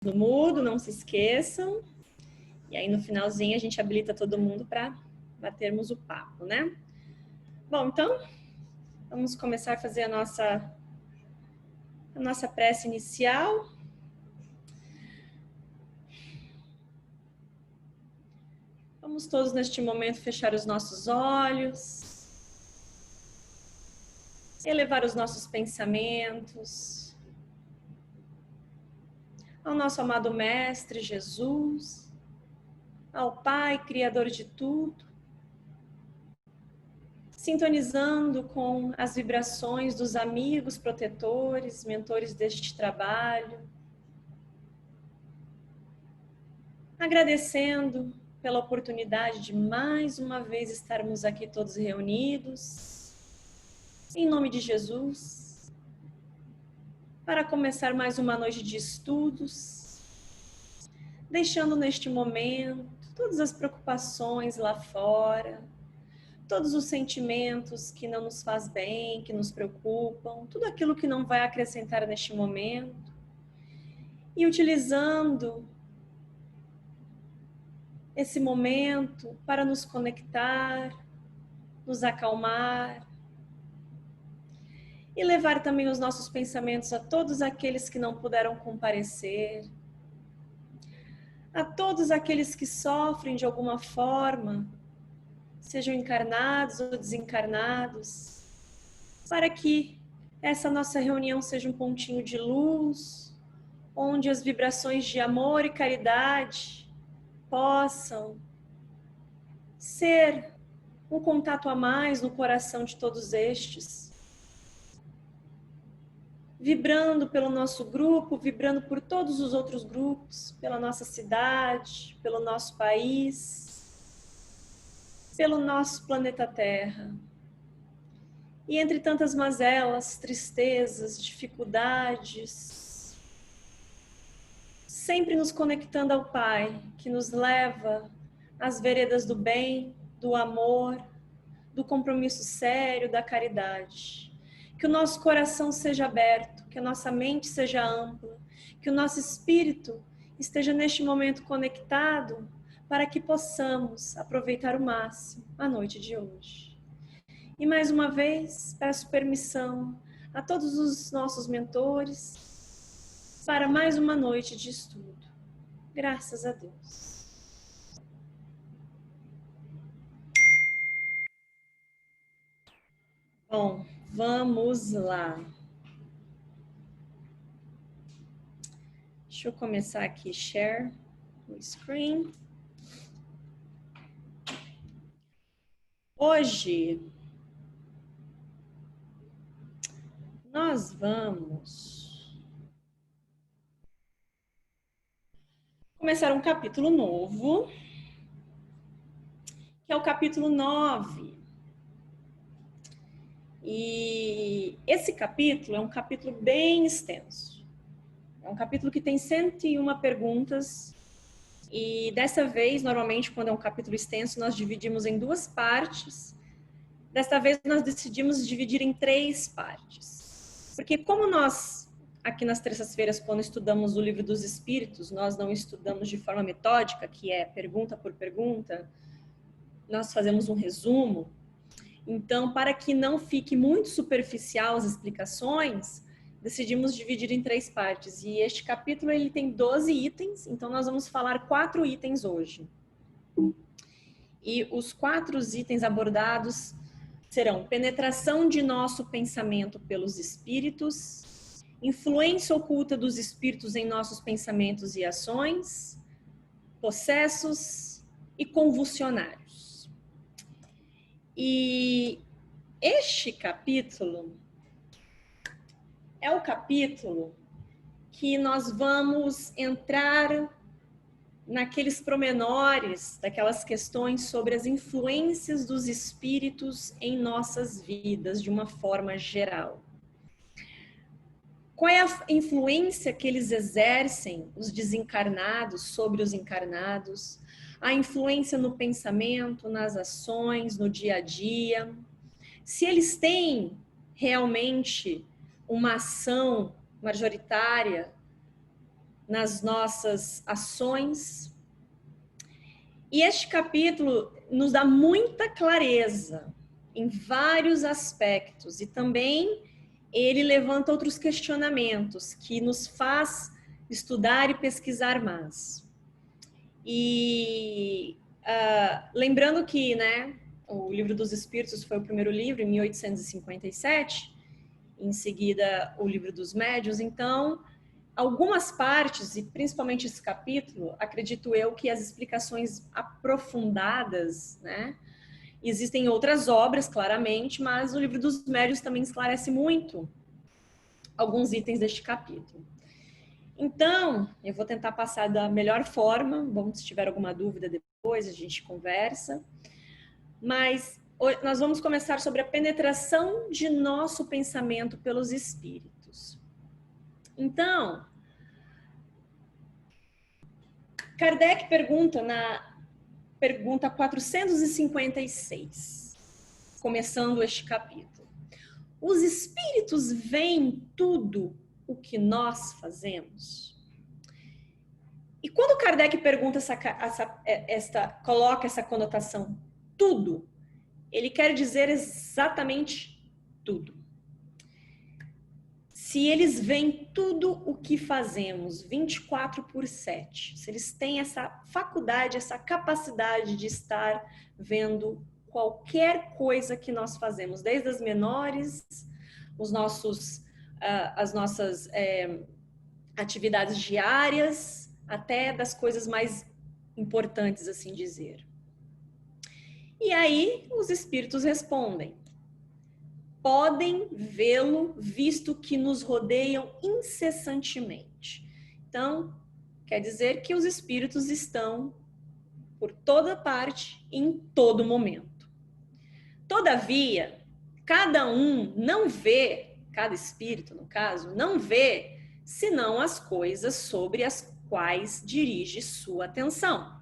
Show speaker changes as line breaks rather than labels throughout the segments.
do mudo, não se esqueçam. E aí no finalzinho a gente habilita todo mundo para batermos o papo, né? Bom, então vamos começar a fazer a nossa prece inicial. Vamos todos neste momento fechar os nossos olhos, elevar os nossos pensamentos ao nosso amado Mestre Jesus, ao Pai, Criador de tudo, sintonizando com as vibrações dos amigos, protetores, mentores deste trabalho, agradecendo pela oportunidade de mais uma vez estarmos aqui todos reunidos, em nome de Jesus, para começar mais uma noite de estudos, deixando neste momento todas as preocupações lá fora, todos os sentimentos que não nos faz bem, que nos preocupam, tudo aquilo que não vai acrescentar neste momento, e utilizando esse momento para nos conectar, nos acalmar e levar também os nossos pensamentos a todos aqueles que não puderam comparecer, a todos aqueles que sofrem de alguma forma, sejam encarnados ou desencarnados, para que essa nossa reunião seja um pontinho de luz, onde as vibrações de amor e caridade possam ser um contato a mais no coração de todos estes, vibrando pelo nosso grupo, vibrando por todos os outros grupos, pela nossa cidade, pelo nosso país, pelo nosso planeta Terra. E entre tantas mazelas, tristezas, dificuldades, sempre nos conectando ao Pai, que nos leva às veredas do bem, do amor, do compromisso sério, da caridade. Que o nosso coração seja aberto, que a nossa mente seja ampla, que o nosso espírito esteja neste momento conectado para que possamos aproveitar o máximo a noite de hoje. E mais uma vez, peço permissão a todos os nossos mentores para mais uma noite de estudo. Graças a Deus. Bom, vamos lá. Deixa eu começar aqui, share o screen. Hoje, nós vamos começar um capítulo novo, que é o capítulo 9. E esse capítulo é um capítulo bem extenso. É um capítulo que tem 101 perguntas. E dessa vez, normalmente, quando é um capítulo extenso, nós dividimos em 2 partes. Desta vez, nós decidimos dividir em 3 partes. Porque como nós, aqui nas terças-feiras, quando estudamos o Livro dos Espíritos, nós não estudamos de forma metódica, que é pergunta por pergunta, nós fazemos um resumo. Então, para que não fique muito superficial as explicações, decidimos dividir em 3 partes. E este capítulo ele tem 12 itens, então nós vamos falar 4 itens hoje. E os 4 itens abordados serão penetração de nosso pensamento pelos espíritos, influência oculta dos espíritos em nossos pensamentos e ações, possessos e convulsionários. E este capítulo é o capítulo que nós vamos entrar naqueles promenores, daquelas questões sobre as influências dos espíritos em nossas vidas, de uma forma geral. Qual é a influência que eles exercem, os desencarnados, sobre os encarnados? A influência no pensamento, nas ações, no dia a dia? Se eles têm realmente uma ação majoritária nas nossas ações. E este capítulo nos dá muita clareza em vários aspectos e também ele levanta outros questionamentos que nos faz estudar e pesquisar mais. E lembrando que, né, o Livro dos Espíritos foi o primeiro livro, em 1857, em seguida o Livro dos Médiuns. Então, algumas partes, e principalmente esse capítulo, acredito eu que as explicações aprofundadas, né, existem outras obras, claramente, mas o Livro dos Médiuns também esclarece muito alguns itens deste capítulo. Então, eu vou tentar passar da melhor forma. Bom, se tiver alguma dúvida depois, a gente conversa. Mas nós vamos começar sobre a penetração de nosso pensamento pelos espíritos. Então, Kardec pergunta na pergunta 456, começando este capítulo: os espíritos veem tudo o que nós fazemos? E quando Kardec pergunta coloca essa conotação tudo, ele quer dizer exatamente tudo. Se eles veem tudo o que fazemos 24/7, se eles têm essa faculdade, essa capacidade de estar vendo qualquer coisa que nós fazemos, desde as menores, as nossas atividades diárias, até das coisas mais importantes, assim dizer. E aí os espíritos respondem: podem vê-lo, visto que nos rodeiam incessantemente. Então, quer dizer que os espíritos estão por toda parte, em todo momento. Todavia, cada espírito, no caso, não vê senão as coisas sobre as quais dirige sua atenção.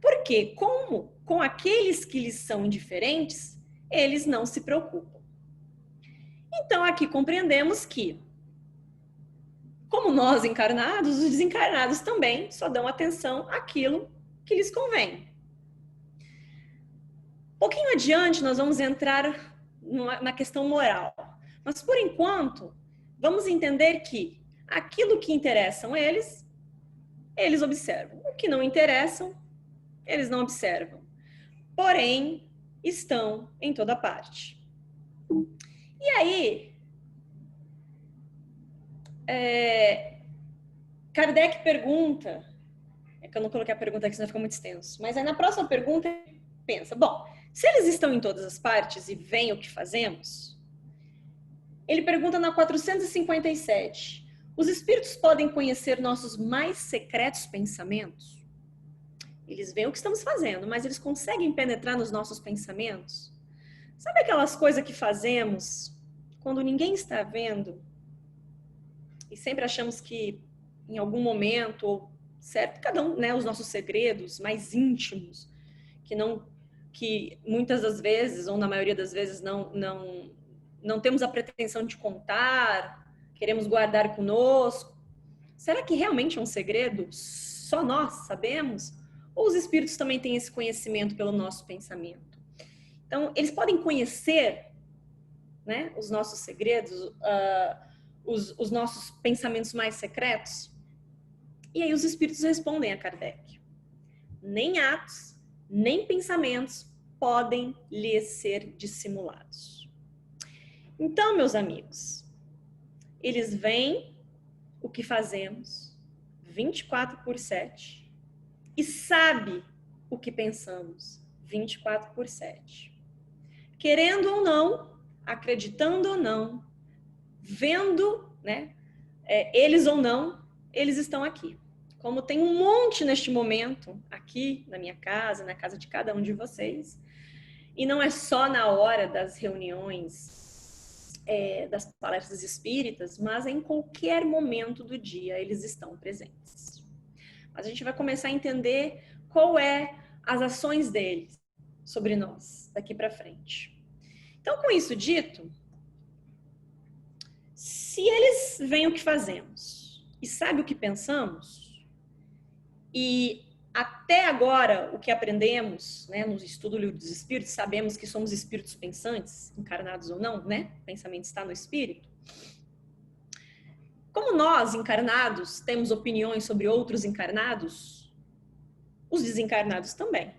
Porque, como com aqueles que lhes são indiferentes, eles não se preocupam. Então, aqui compreendemos que, como nós encarnados, os desencarnados também só dão atenção àquilo que lhes convém. Um pouquinho adiante, nós vamos entrar na questão moral. Mas, por enquanto, vamos entender que aquilo que interessam eles observam. O que não interessam, eles não observam. Porém, estão em toda parte. E aí, Kardec pergunta, é que eu não coloquei a pergunta aqui, senão fica muito extenso, mas aí na próxima pergunta ele pensa, bom, se eles estão em todas as partes e veem o que fazemos, ele pergunta na 457, os espíritos podem conhecer nossos mais secretos pensamentos? Eles veem o que estamos fazendo, mas eles conseguem penetrar nos nossos pensamentos? Sabe aquelas coisas que fazemos quando ninguém está vendo? E sempre achamos que em algum momento, certo, cada um, né, os nossos segredos mais íntimos, que muitas das vezes, ou na maioria das vezes, não temos a pretensão de contar, queremos guardar conosco. Será que realmente é um segredo? Só nós sabemos? Ou os espíritos também têm esse conhecimento pelo nosso pensamento? Então, eles podem conhecer, né, os nossos segredos, os nossos pensamentos mais secretos? E aí os espíritos respondem a Kardec: nem atos, nem pensamentos podem lhes ser dissimulados. Então, meus amigos, eles veem o que fazemos 24/7 e sabem o que pensamos 24/7. Querendo ou não, acreditando ou não, vendo, né, eles ou não, eles estão aqui. Como tem um monte neste momento, aqui na minha casa, na casa de cada um de vocês, e não é só na hora das reuniões, das palestras espíritas, mas em qualquer momento do dia eles estão presentes. Mas a gente vai começar a entender qual é as ações deles sobre nós daqui para frente. Então, com isso dito, se eles veem o que fazemos, e sabe o que pensamos? E até agora, o que aprendemos, né, no estudo do livro dos espíritos, sabemos que somos espíritos pensantes, encarnados ou não, né? O pensamento está no espírito. Como nós, encarnados, temos opiniões sobre outros encarnados, os desencarnados também.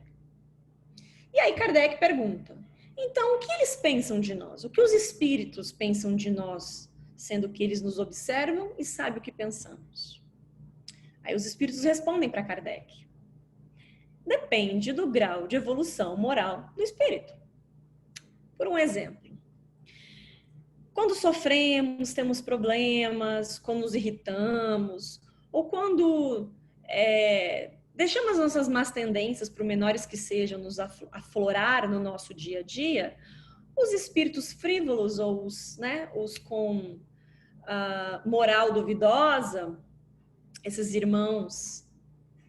E aí Kardec pergunta, então o que eles pensam de nós? O que os espíritos pensam de nós, sendo que eles nos observam e sabem o que pensamos? Aí os espíritos respondem para Kardec. Depende do grau de evolução moral do espírito. Por um exemplo, quando sofremos, temos problemas, quando nos irritamos, ou quando deixamos nossas más tendências, por menores que sejam, nos aflorar no nosso dia a dia, os espíritos frívolos ou os com moral duvidosa, esses irmãos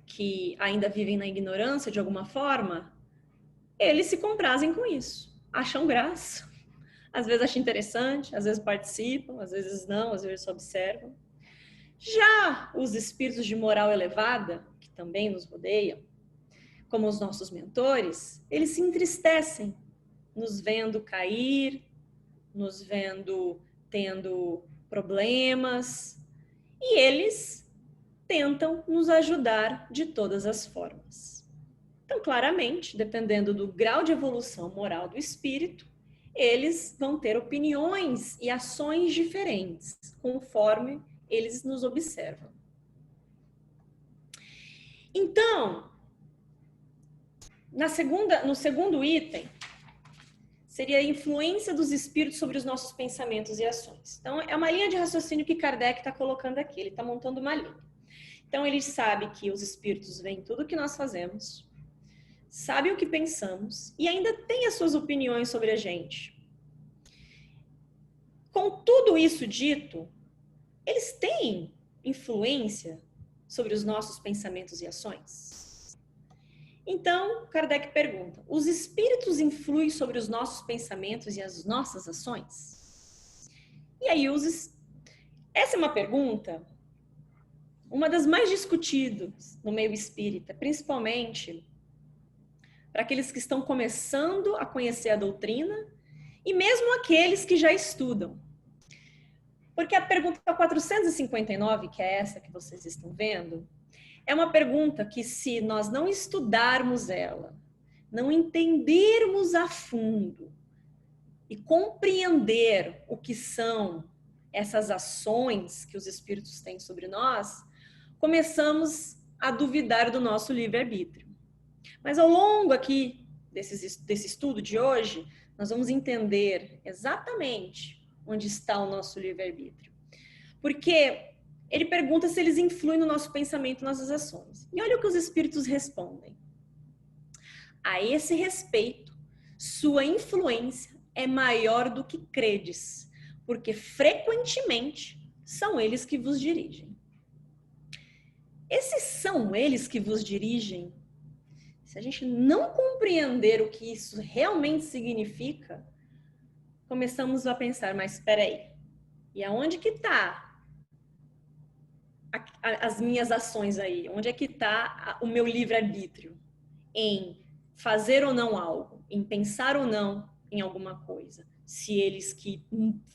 que ainda vivem na ignorância de alguma forma, eles se comprazem com isso, acham graça. Às vezes acham interessante, às vezes participam, às vezes não, às vezes só observam. Já os espíritos de moral elevada, que também nos rodeiam, como os nossos mentores, eles se entristecem, nos vendo cair, nos vendo tendo problemas, e eles tentam nos ajudar de todas as formas. Então, claramente, dependendo do grau de evolução moral do espírito, eles vão ter opiniões e ações diferentes, conforme eles nos observam. Então, no segundo item, seria a influência dos espíritos sobre os nossos pensamentos e ações. Então, é uma linha de raciocínio que Kardec está colocando aqui, ele está montando uma linha. Então, ele sabe que os espíritos veem tudo o que nós fazemos, sabem o que pensamos e ainda têm as suas opiniões sobre a gente. Com tudo isso dito, eles têm influência sobre os nossos pensamentos e ações? Então, Kardec pergunta, os espíritos influem sobre os nossos pensamentos e as nossas ações? E aí, essa é uma pergunta, uma das mais discutidas no meio espírita, principalmente para aqueles que estão começando a conhecer a doutrina e mesmo aqueles que já estudam. Porque a pergunta 459, que é essa que vocês estão vendo, é uma pergunta que, se nós não estudarmos ela, não entendermos a fundo e compreender o que são essas ações que os espíritos têm sobre nós, começamos a duvidar do nosso livre-arbítrio. Mas ao longo aqui desse estudo de hoje, nós vamos entender exatamente onde está o nosso livre-arbítrio. Porque ele pergunta se eles influem no nosso pensamento e nas nossas ações. E olha o que os espíritos respondem. A esse respeito, sua influência é maior do que credes, porque frequentemente são eles que vos dirigem. Esses são eles que vos dirigem. Se a gente não compreender o que isso realmente significa, começamos a pensar, mas espera aí, e aonde que está as minhas ações aí? Onde é que está o meu livre-arbítrio? Em fazer ou não algo, em pensar ou não em alguma coisa, se eles que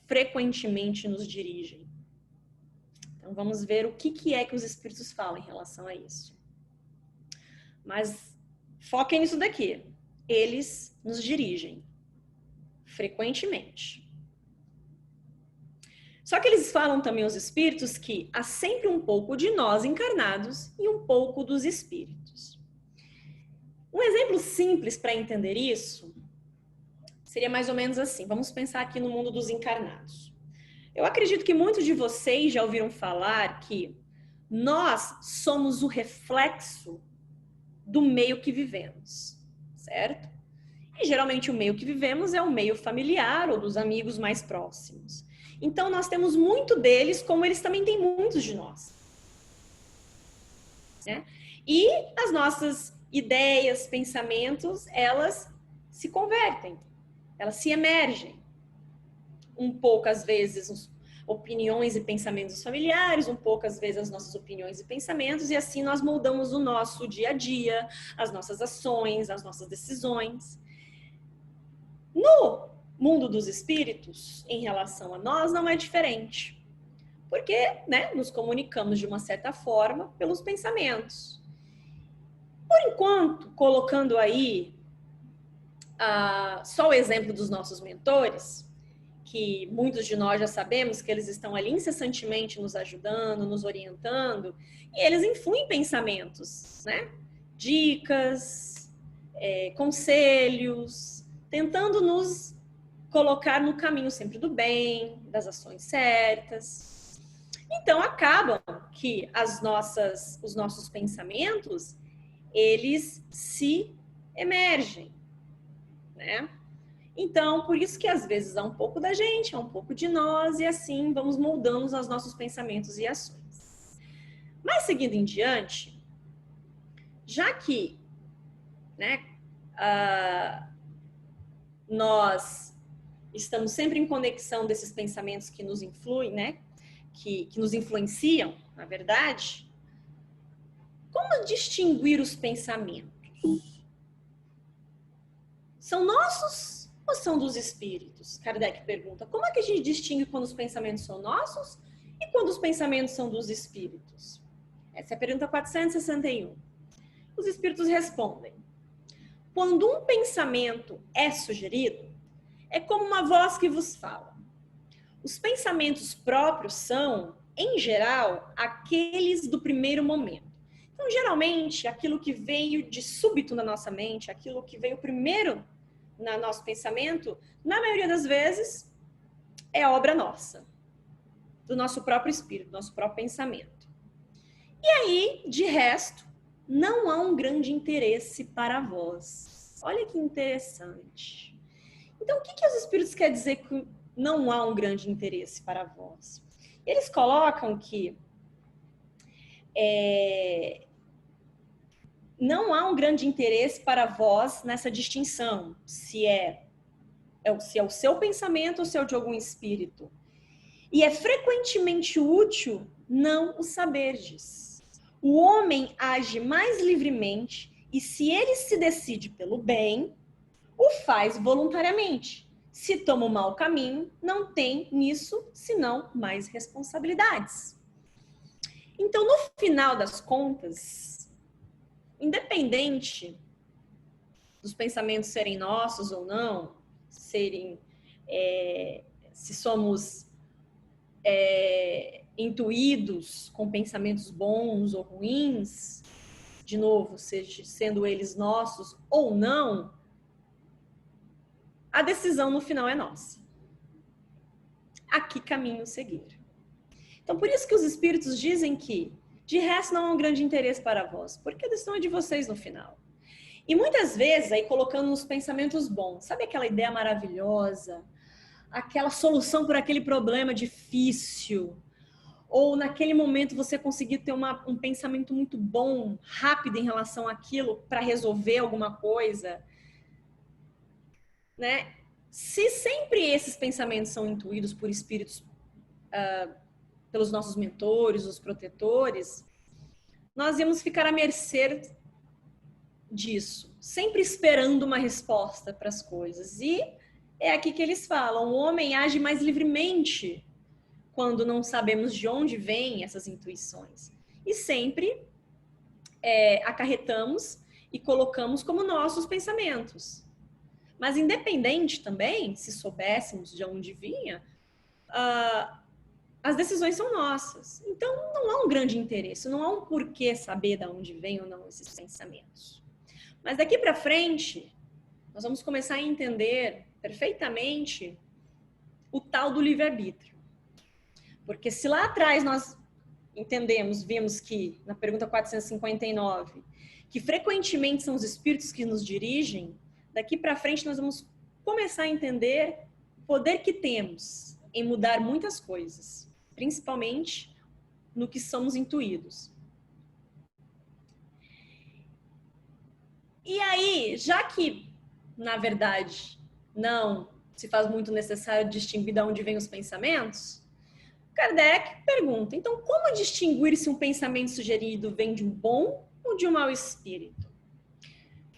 frequentemente nos dirigem. Então vamos ver o que é que os espíritos falam em relação a isso. Mas foquem nisso daqui. Eles nos dirigem frequentemente. Só que eles falam também aos espíritos que há sempre um pouco de nós encarnados e um pouco dos espíritos. Um exemplo simples para entender isso seria mais ou menos assim. Vamos pensar aqui no mundo dos encarnados. Eu acredito que muitos de vocês já ouviram falar que nós somos o reflexo do meio que vivemos, certo? E geralmente o meio que vivemos é o meio familiar ou dos amigos mais próximos. Então nós temos muito deles, como eles também têm muitos de nós. Né? E as nossas ideias, pensamentos, elas se convertem, elas se emergem. Um pouco, às vezes, opiniões e pensamentos familiares, um pouco às vezes as nossas opiniões e pensamentos, e assim nós moldamos o nosso dia a dia, as nossas ações, as nossas decisões. No mundo dos espíritos, em relação a nós, não é diferente. Porque, né, nos comunicamos de uma certa forma pelos pensamentos. Por enquanto, colocando aí só o exemplo dos nossos mentores, que muitos de nós já sabemos que eles estão ali incessantemente nos ajudando, nos orientando, e eles influem pensamentos, né? Dicas, conselhos, tentando nos colocar no caminho sempre do bem, das ações certas. Então, acabam que os nossos pensamentos, eles se emergem, né? Então, por isso que às vezes há um pouco da gente, há um pouco de nós, e assim vamos moldando os nossos pensamentos e ações. Mas seguindo em diante, já que, né, nós estamos sempre em conexão desses pensamentos que nos influem, né, que nos influenciam, na verdade, como distinguir os pensamentos? São nossos ou são dos espíritos? Kardec pergunta. Como é que a gente distingue quando os pensamentos são nossos e quando os pensamentos são dos espíritos? Essa é a pergunta 461. Os espíritos respondem. Quando um pensamento é sugerido, é como uma voz que vos fala. Os pensamentos próprios são, em geral, aqueles do primeiro momento. Então, geralmente, aquilo que veio de súbito na nossa mente, aquilo que veio primeiro no nosso pensamento, na maioria das vezes, é obra nossa, do nosso próprio espírito, do nosso próprio pensamento. E aí, de resto, não há um grande interesse para vós. Olha que interessante. Então, o que os espíritos querem dizer que não há um grande interesse para vós? Eles colocam que não há um grande interesse para vós nessa distinção, se é o seu pensamento ou se é o de algum espírito. E é frequentemente útil não o saberdes. O homem age mais livremente e se ele se decide pelo bem, o faz voluntariamente. Se toma o mau caminho, não tem nisso senão mais responsabilidades. Então, no final das contas, independente dos pensamentos serem nossos ou não, se somos intuídos com pensamentos bons ou ruins, de novo, sendo eles nossos ou não, a decisão no final é nossa. A que caminho seguir? Então, por isso que os espíritos dizem que, de resto, não há um grande interesse para vós, porque a decisão é de vocês no final. E muitas vezes, aí colocando nos pensamentos bons, sabe aquela ideia maravilhosa, aquela solução para aquele problema difícil, ou naquele momento você conseguir ter um pensamento muito bom, rápido em relação àquilo, para resolver alguma coisa, né? Se sempre esses pensamentos são intuídos por espíritos, pelos nossos mentores, os protetores, nós íamos ficar à mercê disso, sempre esperando uma resposta para as coisas. E é aqui que eles falam, o homem age mais livremente quando não sabemos de onde vêm essas intuições. E sempre acarretamos e colocamos como nossos pensamentos. Mas independente também, se soubéssemos de onde vinha, as decisões são nossas. Então, não há um grande interesse, não há um porquê saber de onde vêm ou não esses pensamentos. Mas daqui para frente, nós vamos começar a entender perfeitamente o tal do livre-arbítrio. Porque se lá atrás nós vimos que, na pergunta 459, que frequentemente são os espíritos que nos dirigem, daqui para frente nós vamos começar a entender o poder que temos em mudar muitas coisas, principalmente no que somos intuídos. E aí, já que, na verdade, não se faz muito necessário distinguir de onde vêm os pensamentos, Kardec pergunta, então como distinguir se um pensamento sugerido vem de um bom ou de um mau espírito?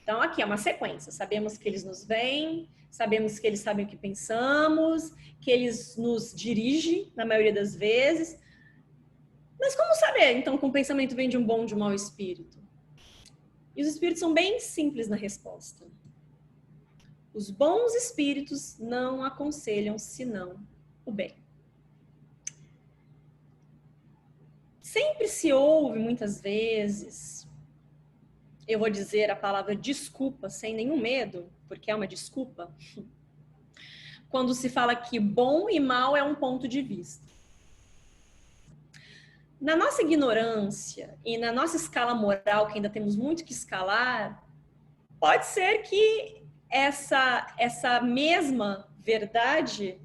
Então aqui é uma sequência, sabemos que eles nos veem, sabemos que eles sabem o que pensamos, que eles nos dirigem na maioria das vezes, mas como saber então que um pensamento vem de um bom ou de um mau espírito? E os espíritos são bem simples na resposta. Os bons espíritos não aconselham senão o bem. Sempre se ouve, muitas vezes, eu vou dizer a palavra desculpa sem nenhum medo, porque é uma desculpa, quando se fala que bom e mal é um ponto de vista. Na nossa ignorância e na nossa escala moral, que ainda temos muito que escalar, pode ser que essa mesma verdade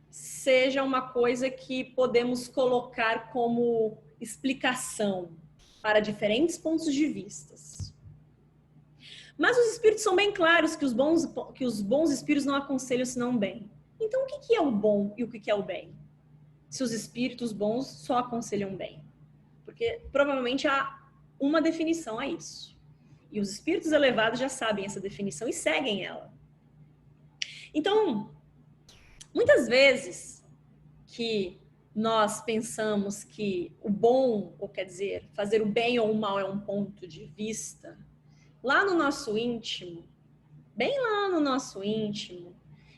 seja uma coisa que podemos colocar como explicação para diferentes pontos de vista. Mas os espíritos são bem claros que os bons espíritos não aconselham senão o bem. Então, o que é o bom e o que é o bem? Se os espíritos bons só aconselham bem. Porque provavelmente há uma definição a isso. E os espíritos elevados já sabem essa definição e seguem ela. Então, muitas vezes que nós pensamos que o bom, ou quer dizer, fazer o bem ou o mal é um ponto de vista, lá no nosso íntimo, bem lá no nosso íntimo,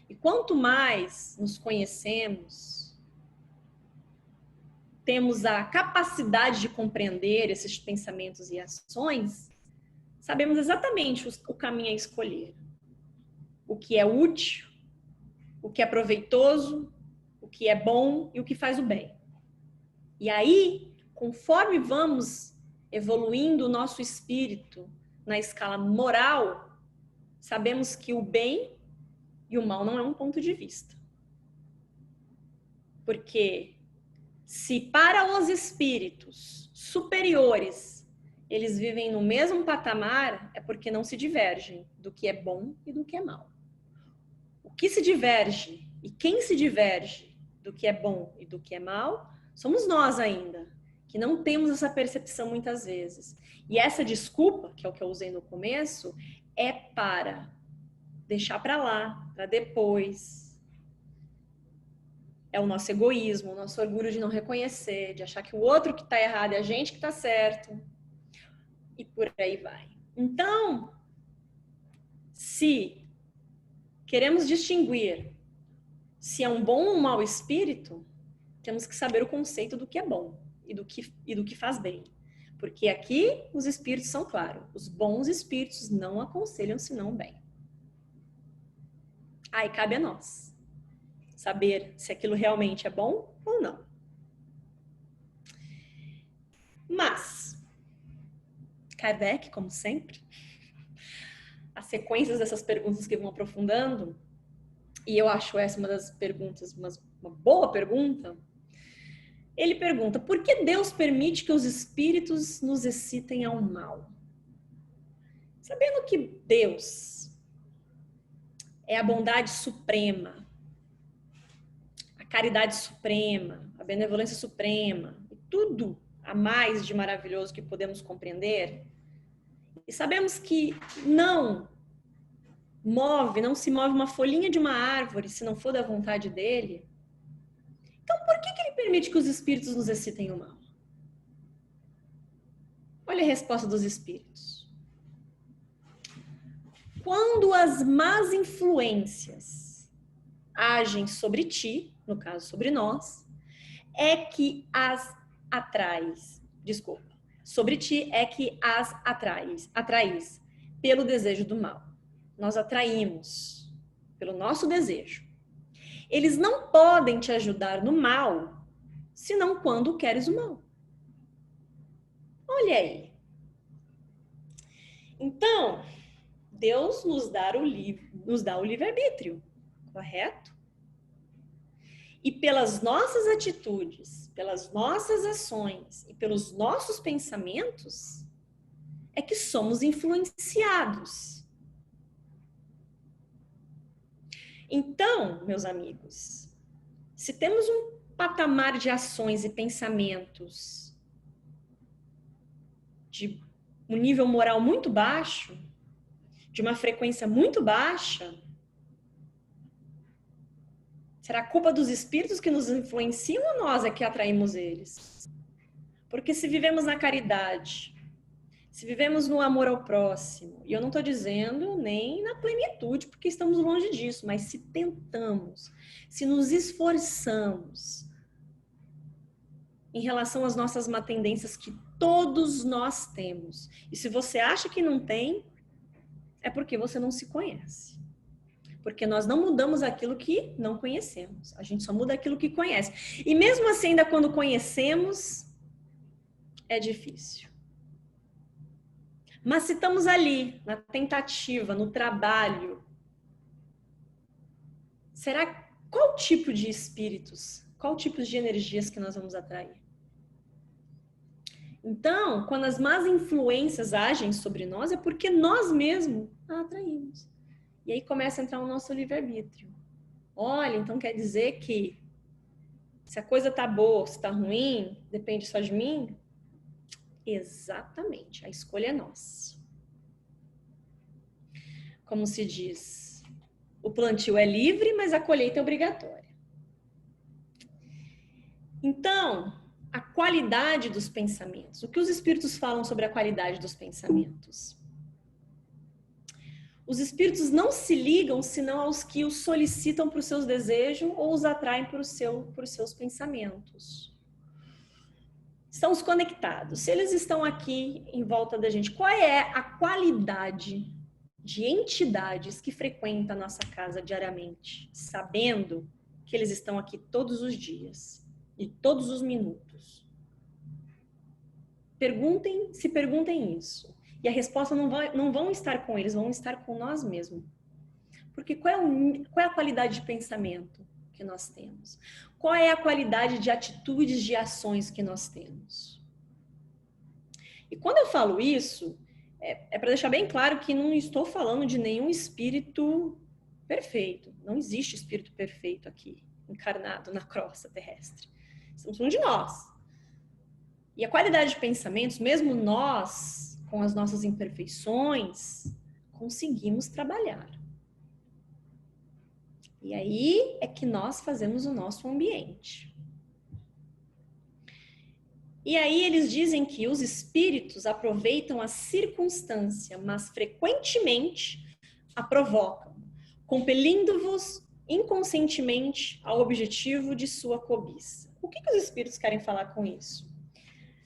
e quanto mais nos conhecemos, temos a capacidade de compreender esses pensamentos e ações, sabemos exatamente o caminho a escolher. O que é útil, o que é proveitoso, o que é bom e o que faz o bem. E aí, conforme vamos evoluindo o nosso espírito na escala moral, sabemos que o bem e o mal não é um ponto de vista. Porque se para os espíritos superiores eles vivem no mesmo patamar, é porque não se divergem do que é bom e do que é mal. O que se diverge e quem se diverge do que é bom e do que é mal, somos nós ainda, que não temos essa percepção muitas vezes. E essa desculpa, que é o que eu usei no começo, é para deixar para lá, para depois. É o nosso egoísmo, o nosso orgulho de não reconhecer, de achar que o outro que está errado é a gente que está certo. E por aí vai. Então, se queremos distinguir se é um bom ou um mau espírito, temos que saber o conceito do que é bom e do que faz bem. Porque aqui os espíritos são claros. Os bons espíritos não aconselham senão bem. Aí cabe a nós saber se aquilo realmente é bom ou não. Mas, Kardec, como sempre, as sequências dessas perguntas que vão aprofundando, e eu acho essa uma das perguntas, uma boa pergunta, ele pergunta, por que Deus permite que os espíritos nos excitem ao mal? Sabendo que Deus é a bondade suprema, a caridade suprema, a benevolência suprema, e tudo a mais de maravilhoso que podemos compreender, e sabemos que não se move uma folhinha de uma árvore se não for da vontade dele, então por que ele permite que os espíritos nos excitem o mal? Olha a resposta dos espíritos. Quando as más influências agem sobre ti, no caso sobre nós, é que as atraís. Desculpa. Sobre ti é que as atraís pelo desejo do mal. Nós atraímos pelo nosso desejo. Eles não podem te ajudar no mal, senão quando queres o mal. Olha aí. Então, Deus nos dá o livre-arbítrio, correto? E pelas nossas atitudes, pelas nossas ações e pelos nossos pensamentos, é que somos influenciados. Então, meus amigos, se temos patamar de ações e pensamentos de um nível moral muito baixo, de uma frequência muito baixa, será culpa dos espíritos que nos influenciam ou nós é que atraímos eles? Porque se vivemos na caridade, se vivemos no amor ao próximo, e eu não estou dizendo nem na plenitude, porque estamos longe disso, mas se tentamos, se nos esforçamos em relação às nossas má tendências que todos nós temos, e se você acha que não tem, é porque você não se conhece. Porque nós não mudamos aquilo que não conhecemos. A gente só muda aquilo que conhece. E mesmo assim, ainda quando conhecemos, é difícil. Mas se estamos ali, na tentativa, no trabalho, será qual tipo de espíritos, qual tipo de energias que nós vamos atrair? Então, quando as más influências agem sobre nós, é porque nós mesmos a atraímos. E aí começa a entrar o nosso livre-arbítrio. Olha, então quer dizer que se a coisa tá boa, se tá ruim, depende só de mim? Exatamente, a escolha é nossa. Como se diz, o plantio é livre, mas a colheita é obrigatória. Então, a qualidade dos pensamentos. O que os espíritos falam sobre a qualidade dos pensamentos? Os espíritos não se ligam senão aos que os solicitam para os seus desejos ou os atraem para os seus pensamentos. Estamos conectados. Se eles estão aqui em volta da gente, qual é a qualidade de entidades que frequentam a nossa casa diariamente, sabendo que eles estão aqui todos os dias e todos os minutos? Se perguntem isso. E a resposta não vão estar com eles, vão estar com nós mesmos. Porque qual é a qualidade de pensamento que nós temos? Qual é a qualidade de atitudes, de ações que nós temos? E quando eu falo isso, é para deixar bem claro que não estou falando de nenhum espírito perfeito. Não existe espírito perfeito aqui, encarnado na crosta terrestre. Estamos falando de nós. E a qualidade de pensamentos, mesmo nós, com as nossas imperfeições, conseguimos trabalhar. E aí é que nós fazemos o nosso ambiente. E aí eles dizem que os espíritos aproveitam a circunstância, mas frequentemente a provocam, compelindo-vos inconscientemente ao objetivo de sua cobiça. O que os espíritos querem falar com isso?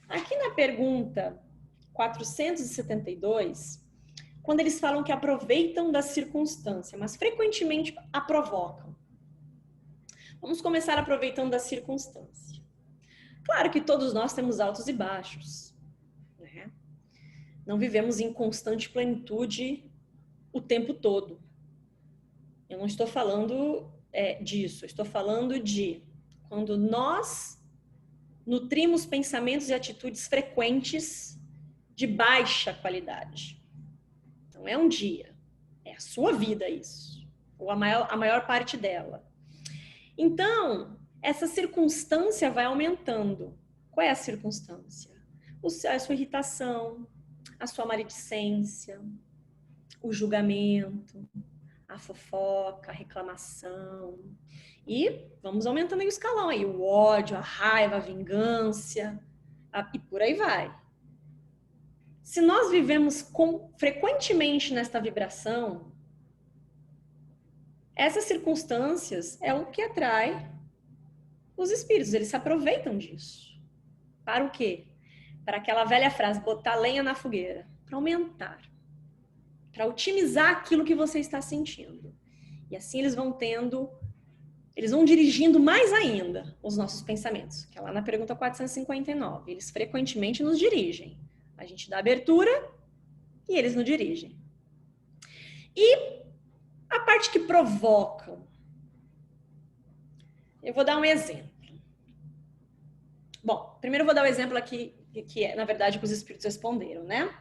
Aqui na pergunta 472, quando eles falam que aproveitam da circunstância, mas frequentemente a provocam. Vamos começar aproveitando da circunstância. Claro que todos nós temos altos e baixos, né? Não vivemos em constante plenitude o tempo todo. Eu não estou falando disso, eu estou falando de quando nós nutrimos pensamentos e atitudes frequentes de baixa qualidade. Não é um dia, é a sua vida isso, ou a maior parte dela. Então, essa circunstância vai aumentando. Qual é a circunstância? A sua irritação, a sua maledicência, o julgamento, a fofoca, a reclamação. E vamos aumentando aí o escalão, aí, o ódio, a raiva, a vingança, e por aí vai. Se nós vivemos frequentemente nesta vibração, essas circunstâncias é o que atrai os espíritos, eles se aproveitam disso. Para o quê? Para aquela velha frase, botar lenha na fogueira, para aumentar, para otimizar aquilo que você está sentindo. E assim eles vão dirigindo mais ainda os nossos pensamentos, que é lá na pergunta 459. Eles frequentemente nos dirigem. A gente dá abertura e eles nos dirigem. E a parte que provocam. Eu vou dar um exemplo. Bom, primeiro eu vou dar o exemplo aqui, que é, na verdade, que os espíritos responderam, né?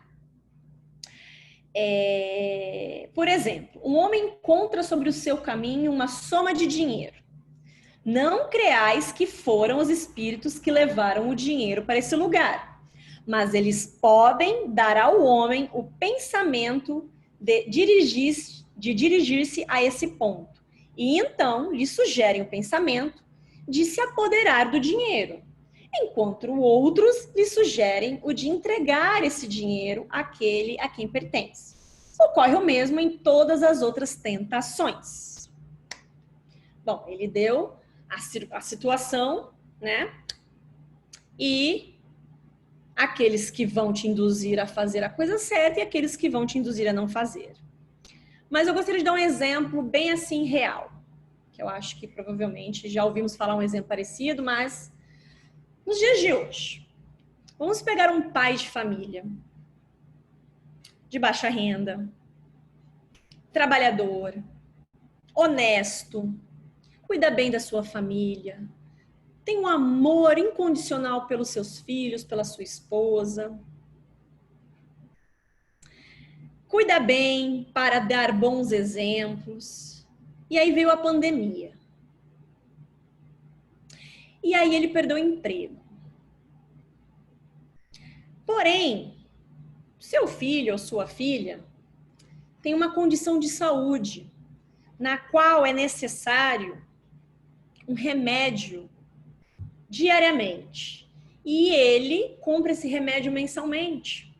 Por exemplo, um homem encontra sobre o seu caminho uma soma de dinheiro. Não creais que foram os espíritos que levaram o dinheiro para esse lugar, mas eles podem dar ao homem o pensamento de dirigir-se a esse ponto. E então lhe sugerem o pensamento de se apoderar do dinheiro, enquanto outros lhe sugerem o de entregar esse dinheiro àquele a quem pertence. Ocorre o mesmo em todas as outras tentações. Bom, ele deu a situação, né? E aqueles que vão te induzir a fazer a coisa certa e aqueles que vão te induzir a não fazer. Mas eu gostaria de dar um exemplo bem assim real, que eu acho que provavelmente já ouvimos falar um exemplo parecido, mas nos dias de hoje, vamos pegar um pai de família, de baixa renda, trabalhador, honesto, cuida bem da sua família, tem um amor incondicional pelos seus filhos, pela sua esposa, cuida bem para dar bons exemplos. E aí veio a pandemia. E aí ele perdeu o emprego. Porém, seu filho ou sua filha tem uma condição de saúde na qual é necessário um remédio diariamente. E ele compra esse remédio mensalmente.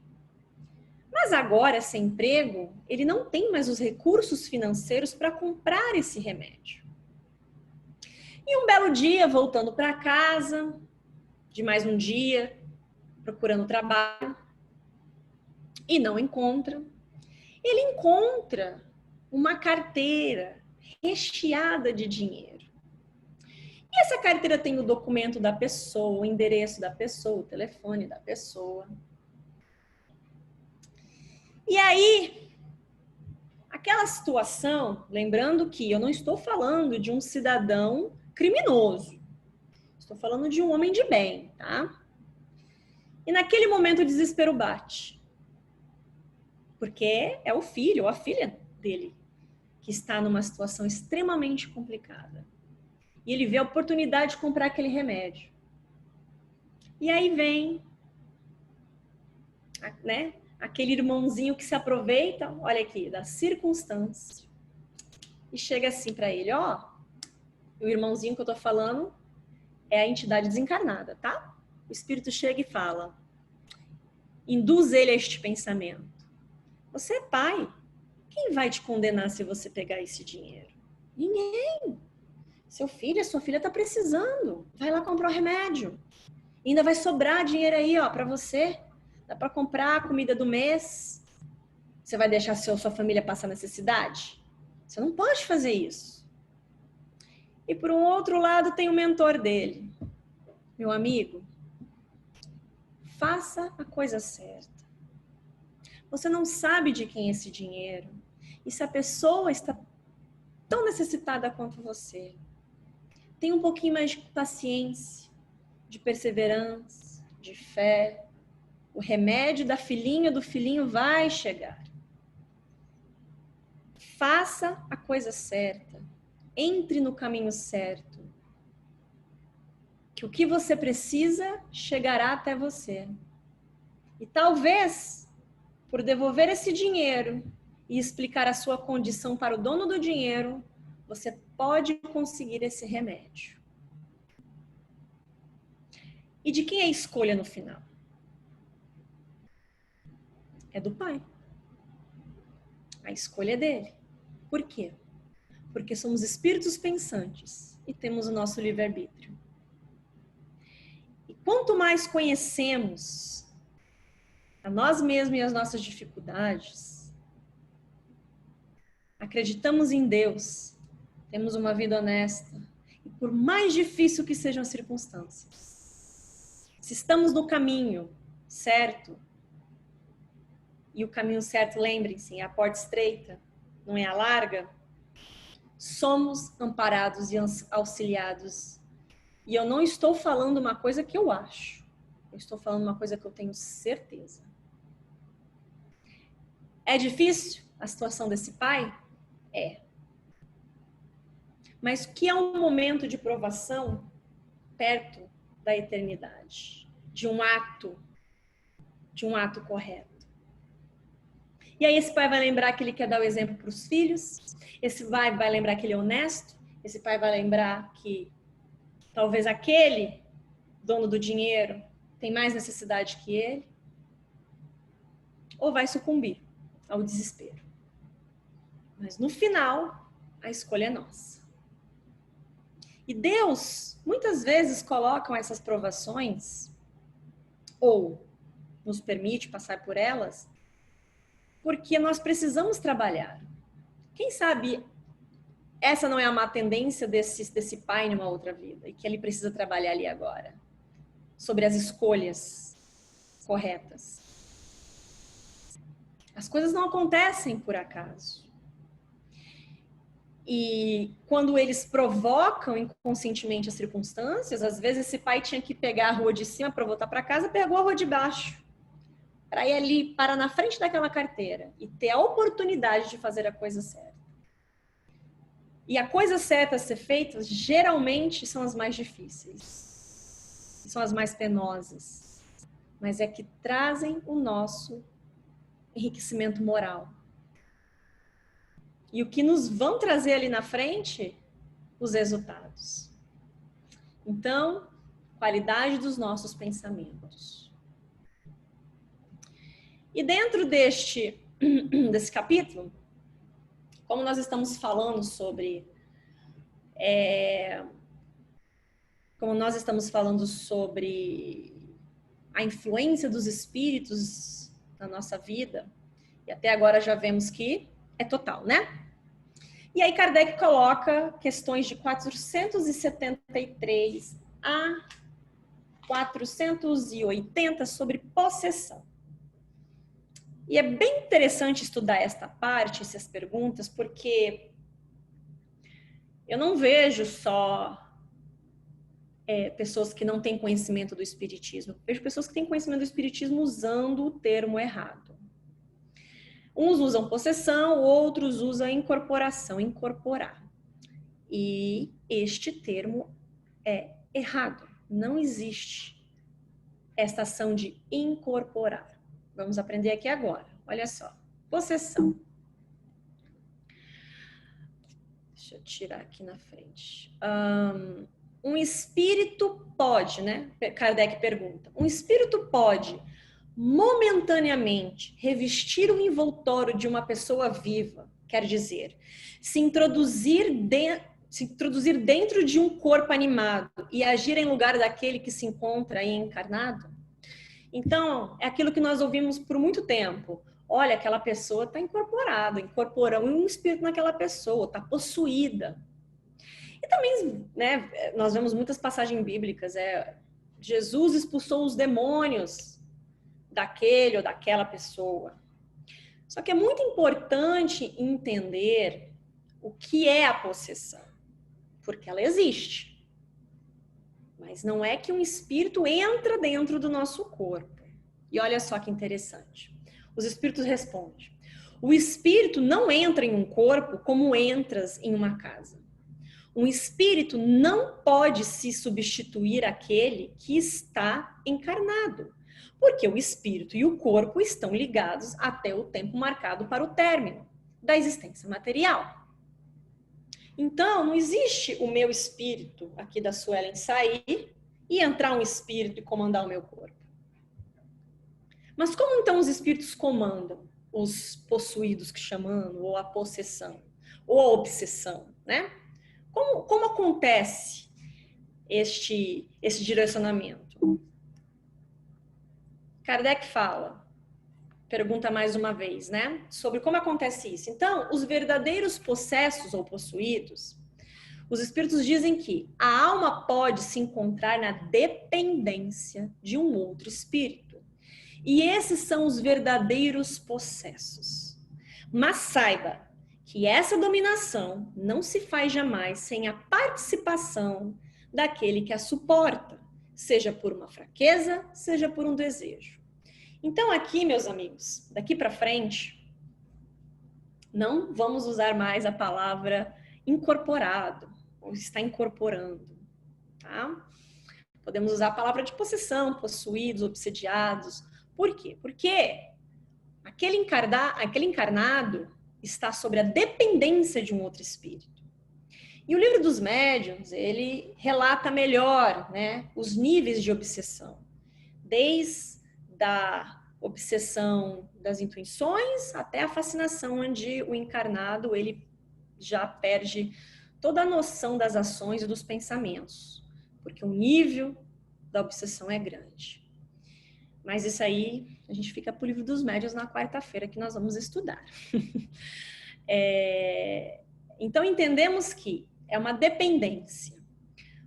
Mas agora, sem emprego, ele não tem mais os recursos financeiros para comprar esse remédio. E um belo dia, voltando para casa, de mais um dia, procurando trabalho, e não encontra, ele encontra uma carteira recheada de dinheiro. E essa carteira tem o documento da pessoa, o endereço da pessoa, o telefone da pessoa. E aí, aquela situação, lembrando que eu não estou falando de um cidadão criminoso, estou falando de um homem de bem, tá? E naquele momento o desespero bate. Porque é o filho ou a filha dele que está numa situação extremamente complicada. E ele vê a oportunidade de comprar aquele remédio. E aí vem, né, aquele irmãozinho que se aproveita, olha aqui, da circunstância. E chega assim para ele, ó, o irmãozinho que eu tô falando é a entidade desencarnada, tá? O espírito chega e fala, induz ele a este pensamento. Você é pai. Quem vai te condenar se você pegar esse dinheiro? Ninguém. Seu filho, a sua filha está precisando. Vai lá comprar o remédio. E ainda vai sobrar dinheiro aí, ó, para você. Dá para comprar a comida do mês. Você vai deixar sua família passar necessidade? Você não pode fazer isso. E por um outro lado tem o mentor dele. Meu amigo, faça a coisa certa. Você não sabe de quem é esse dinheiro. E se a pessoa está tão necessitada quanto você, tenha um pouquinho mais de paciência, de perseverança, de fé. O remédio da filhinha, do filhinho vai chegar. Faça a coisa certa. Entre no caminho certo. Que o que você precisa chegará até você. E talvez, por devolver esse dinheiro e explicar a sua condição para o dono do dinheiro, você pode conseguir esse remédio. E de quem é a escolha no final? É do pai. A escolha é dele. Por quê? Porque somos espíritos pensantes e temos o nosso livre-arbítrio. E quanto mais conhecemos a nós mesmos e as nossas dificuldades, acreditamos em Deus, temos uma vida honesta, e por mais difícil que sejam as circunstâncias, se estamos no caminho certo, e o caminho certo, lembrem-se, é a porta estreita, não é a larga, somos amparados e auxiliados. E eu não estou falando uma coisa que eu acho, eu estou falando uma coisa que eu tenho certeza. É difícil a situação desse pai? É. mas que é um momento de provação perto da eternidade, de um ato correto. E aí esse pai vai lembrar que ele quer dar o exemplo para os filhos, esse pai vai lembrar que ele é honesto, esse pai vai lembrar que talvez aquele dono do dinheiro tem mais necessidade que ele, ou vai sucumbir ao desespero. Mas no final, a escolha é nossa. E Deus, muitas vezes, coloca essas provações, ou nos permite passar por elas, porque nós precisamos trabalhar. Quem sabe essa não é a má tendência desse pai numa outra vida, e que ele precisa trabalhar ali agora, sobre as escolhas corretas. As coisas não acontecem por acaso. E quando eles provocam inconscientemente as circunstâncias, às vezes esse pai tinha que pegar a rua de cima para voltar para casa, pegou a rua de baixo, para ir ali, parar na frente daquela carteira e ter a oportunidade de fazer a coisa certa. E a coisa certa a ser feita, geralmente, são as mais difíceis. São as mais penosas. Mas é que trazem o nosso enriquecimento moral. E o que nos vão trazer ali na frente? Os resultados. Então, qualidade dos nossos pensamentos. E dentro desse capítulo, como nós estamos falando sobre a influência dos espíritos na nossa vida, e até agora já vemos que é total, né? E aí Kardec coloca questões de 473 a 480 sobre possessão. E é bem interessante estudar esta parte, essas perguntas, porque eu não vejo só pessoas que não têm conhecimento do espiritismo. Eu vejo pessoas que têm conhecimento do espiritismo usando o termo errado. Uns usam possessão, outros usam incorporação, incorporar. E este termo é errado. Não existe esta ação de incorporar. Vamos aprender aqui agora. Olha só. Possessão. Deixa eu tirar aqui na frente. Um espírito pode, né? Kardec pergunta. Um espírito pode momentaneamente revestir o envoltório de uma pessoa viva, quer dizer, se introduzir dentro de um corpo animado e agir em lugar daquele que se encontra aí encarnado? Então, é aquilo que nós ouvimos por muito tempo. Olha, aquela pessoa está incorporada, incorporamos um espírito naquela pessoa, está possuída. E também, né, nós vemos muitas passagens bíblicas, Jesus expulsou os demônios daquele ou daquela pessoa. Só que é muito importante entender o que é a possessão, porque ela existe. Mas não é que um espírito entra dentro do nosso corpo. E olha só que interessante. Os espíritos respondem. O espírito não entra em um corpo como entras em uma casa. Um espírito não pode se substituir àquele que está encarnado, porque o espírito e o corpo estão ligados até o tempo marcado para o término da existência material. Então, não existe o meu espírito aqui da Suelen sair e entrar um espírito e comandar o meu corpo. Mas como então os espíritos comandam os possuídos que chamamos, ou a possessão, ou a obsessão, né? Como acontece esse direcionamento? Kardec pergunta mais uma vez, né? Sobre como acontece isso. Então, os verdadeiros possessos ou possuídos, os espíritos dizem que a alma pode se encontrar na dependência de um outro espírito. E esses são os verdadeiros possessos. Mas saiba que essa dominação não se faz jamais sem a participação daquele que a suporta, seja por uma fraqueza, seja por um desejo. Então aqui, meus amigos, daqui para frente, não vamos usar mais a palavra incorporado, ou está incorporando, tá? Podemos usar a palavra de possessão, possuídos, obsediados. Por quê? Porque aquele encarnado está sobre a dependência de um outro espírito. E o livro dos médiuns, ele relata melhor, né, os níveis de obsessão. Desde a obsessão das intuições até a fascinação, onde o encarnado ele já perde toda a noção das ações e dos pensamentos, porque o nível da obsessão é grande. Mas isso aí, a gente fica pro livro dos médiuns na quarta-feira que nós vamos estudar. Então, entendemos que é uma dependência.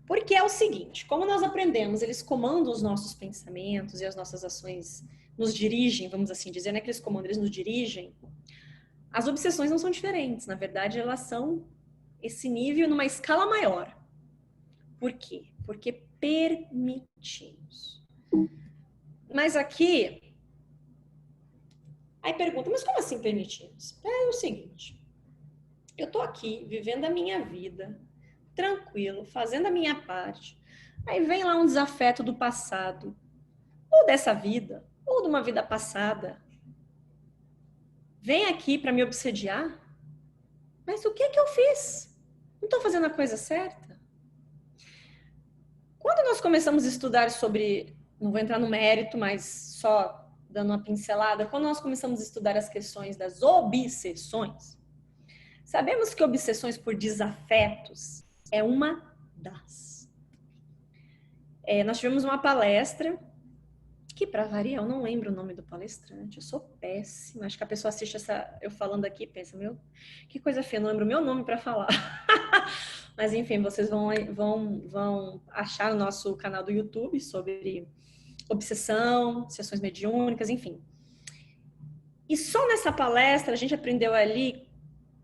Porque é o seguinte, como nós aprendemos, eles comandam os nossos pensamentos e as nossas ações nos dirigem, vamos assim dizer, não é que eles comandam, eles nos dirigem. As obsessões não são diferentes, na verdade, elas são esse nível numa escala maior. Por quê? Porque permitimos. Mas aqui, aí pergunta, mas como assim permitimos? É o seguinte, eu tô aqui, vivendo a minha vida, tranquilo, fazendo a minha parte. Aí vem lá um desafeto do passado, ou dessa vida, ou de uma vida passada. Vem aqui para me obsediar? Mas o que eu fiz? Não estou fazendo a coisa certa? Quando nós começamos a estudar sobre, não vou entrar no mérito, mas só dando uma pincelada, quando nós começamos a estudar as questões das obsessões, sabemos que obsessões por desafetos é uma das. Nós tivemos uma palestra, que para variar, eu não lembro o nome do palestrante, eu sou péssima, acho que a pessoa assiste eu falando aqui e pensa, meu, que coisa feia, não lembro o meu nome para falar. Mas enfim, vocês vão achar no nosso canal do YouTube sobre obsessão, sessões mediúnicas, enfim. E só nessa palestra a gente aprendeu ali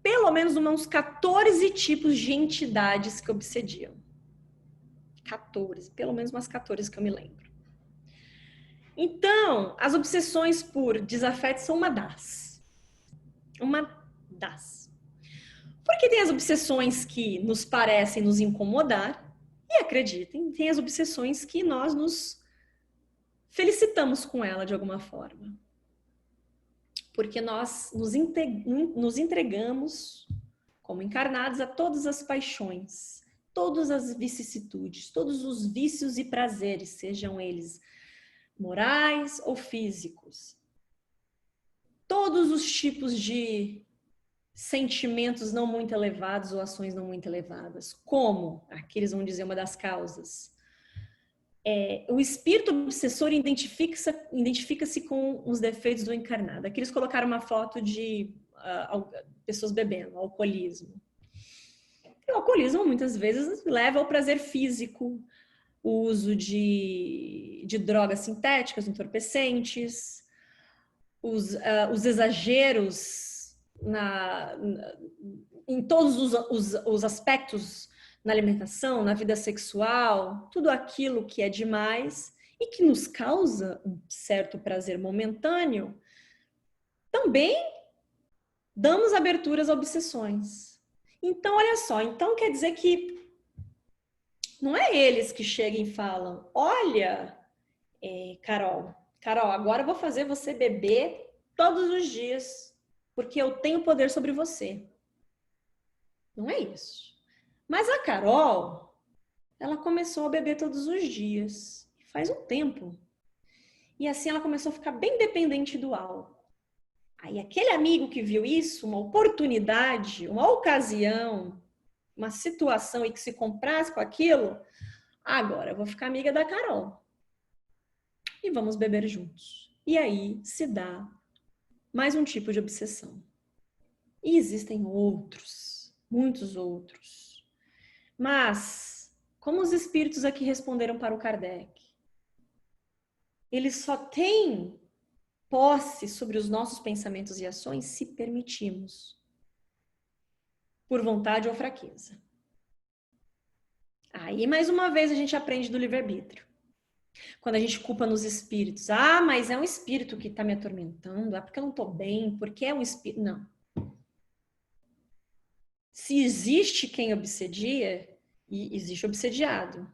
pelo menos uns 14 tipos de entidades que obsediam. 14, pelo menos umas 14 que eu me lembro. Então, as obsessões por desafeto são uma das. Uma das. Porque tem as obsessões que nos parecem nos incomodar, e acreditem, tem as obsessões que nós nos felicitamos com ela de alguma forma. Porque nós nos entregamos como encarnados a todas as paixões, todas as vicissitudes, todos os vícios e prazeres, sejam eles morais ou físicos. Todos os tipos de sentimentos não muito elevados ou ações não muito elevadas. Como? Aqui eles vão dizer uma das causas. O espírito obsessor identifica-se com os defeitos do encarnado. Aqui eles colocaram uma foto de pessoas bebendo, alcoolismo. E o alcoolismo muitas vezes leva ao prazer físico, o uso de drogas sintéticas, entorpecentes, os exageros em todos os aspectos, na alimentação, na vida sexual, tudo aquilo que é demais e que nos causa um certo prazer momentâneo, também damos aberturas a obsessões. Então, olha só, então quer dizer que não é eles que chegam e falam, olha, Carol, agora eu vou fazer você beber todos os dias, porque eu tenho poder sobre você. Não é isso. Mas a Carol, ela começou a beber todos os dias, faz um tempo. E assim ela começou a ficar bem dependente do álcool. Aí aquele amigo que viu isso, uma oportunidade, uma ocasião, uma situação e que se comprasse com aquilo, agora eu vou ficar amiga da Carol. E vamos beber juntos. E aí se dá mais um tipo de obsessão. E existem outros, muitos outros. Mas, como os espíritos aqui responderam para o Kardec? Eles só têm posse sobre os nossos pensamentos e ações se permitimos. Por vontade ou fraqueza. Aí, mais uma vez, a gente aprende do livre-arbítrio. Quando a gente culpa nos espíritos. Ah, mas é um espírito que está me atormentando. Ah, porque eu não estou bem. Porque é um espírito. Não. Se existe quem obsedia, E existe obsediado.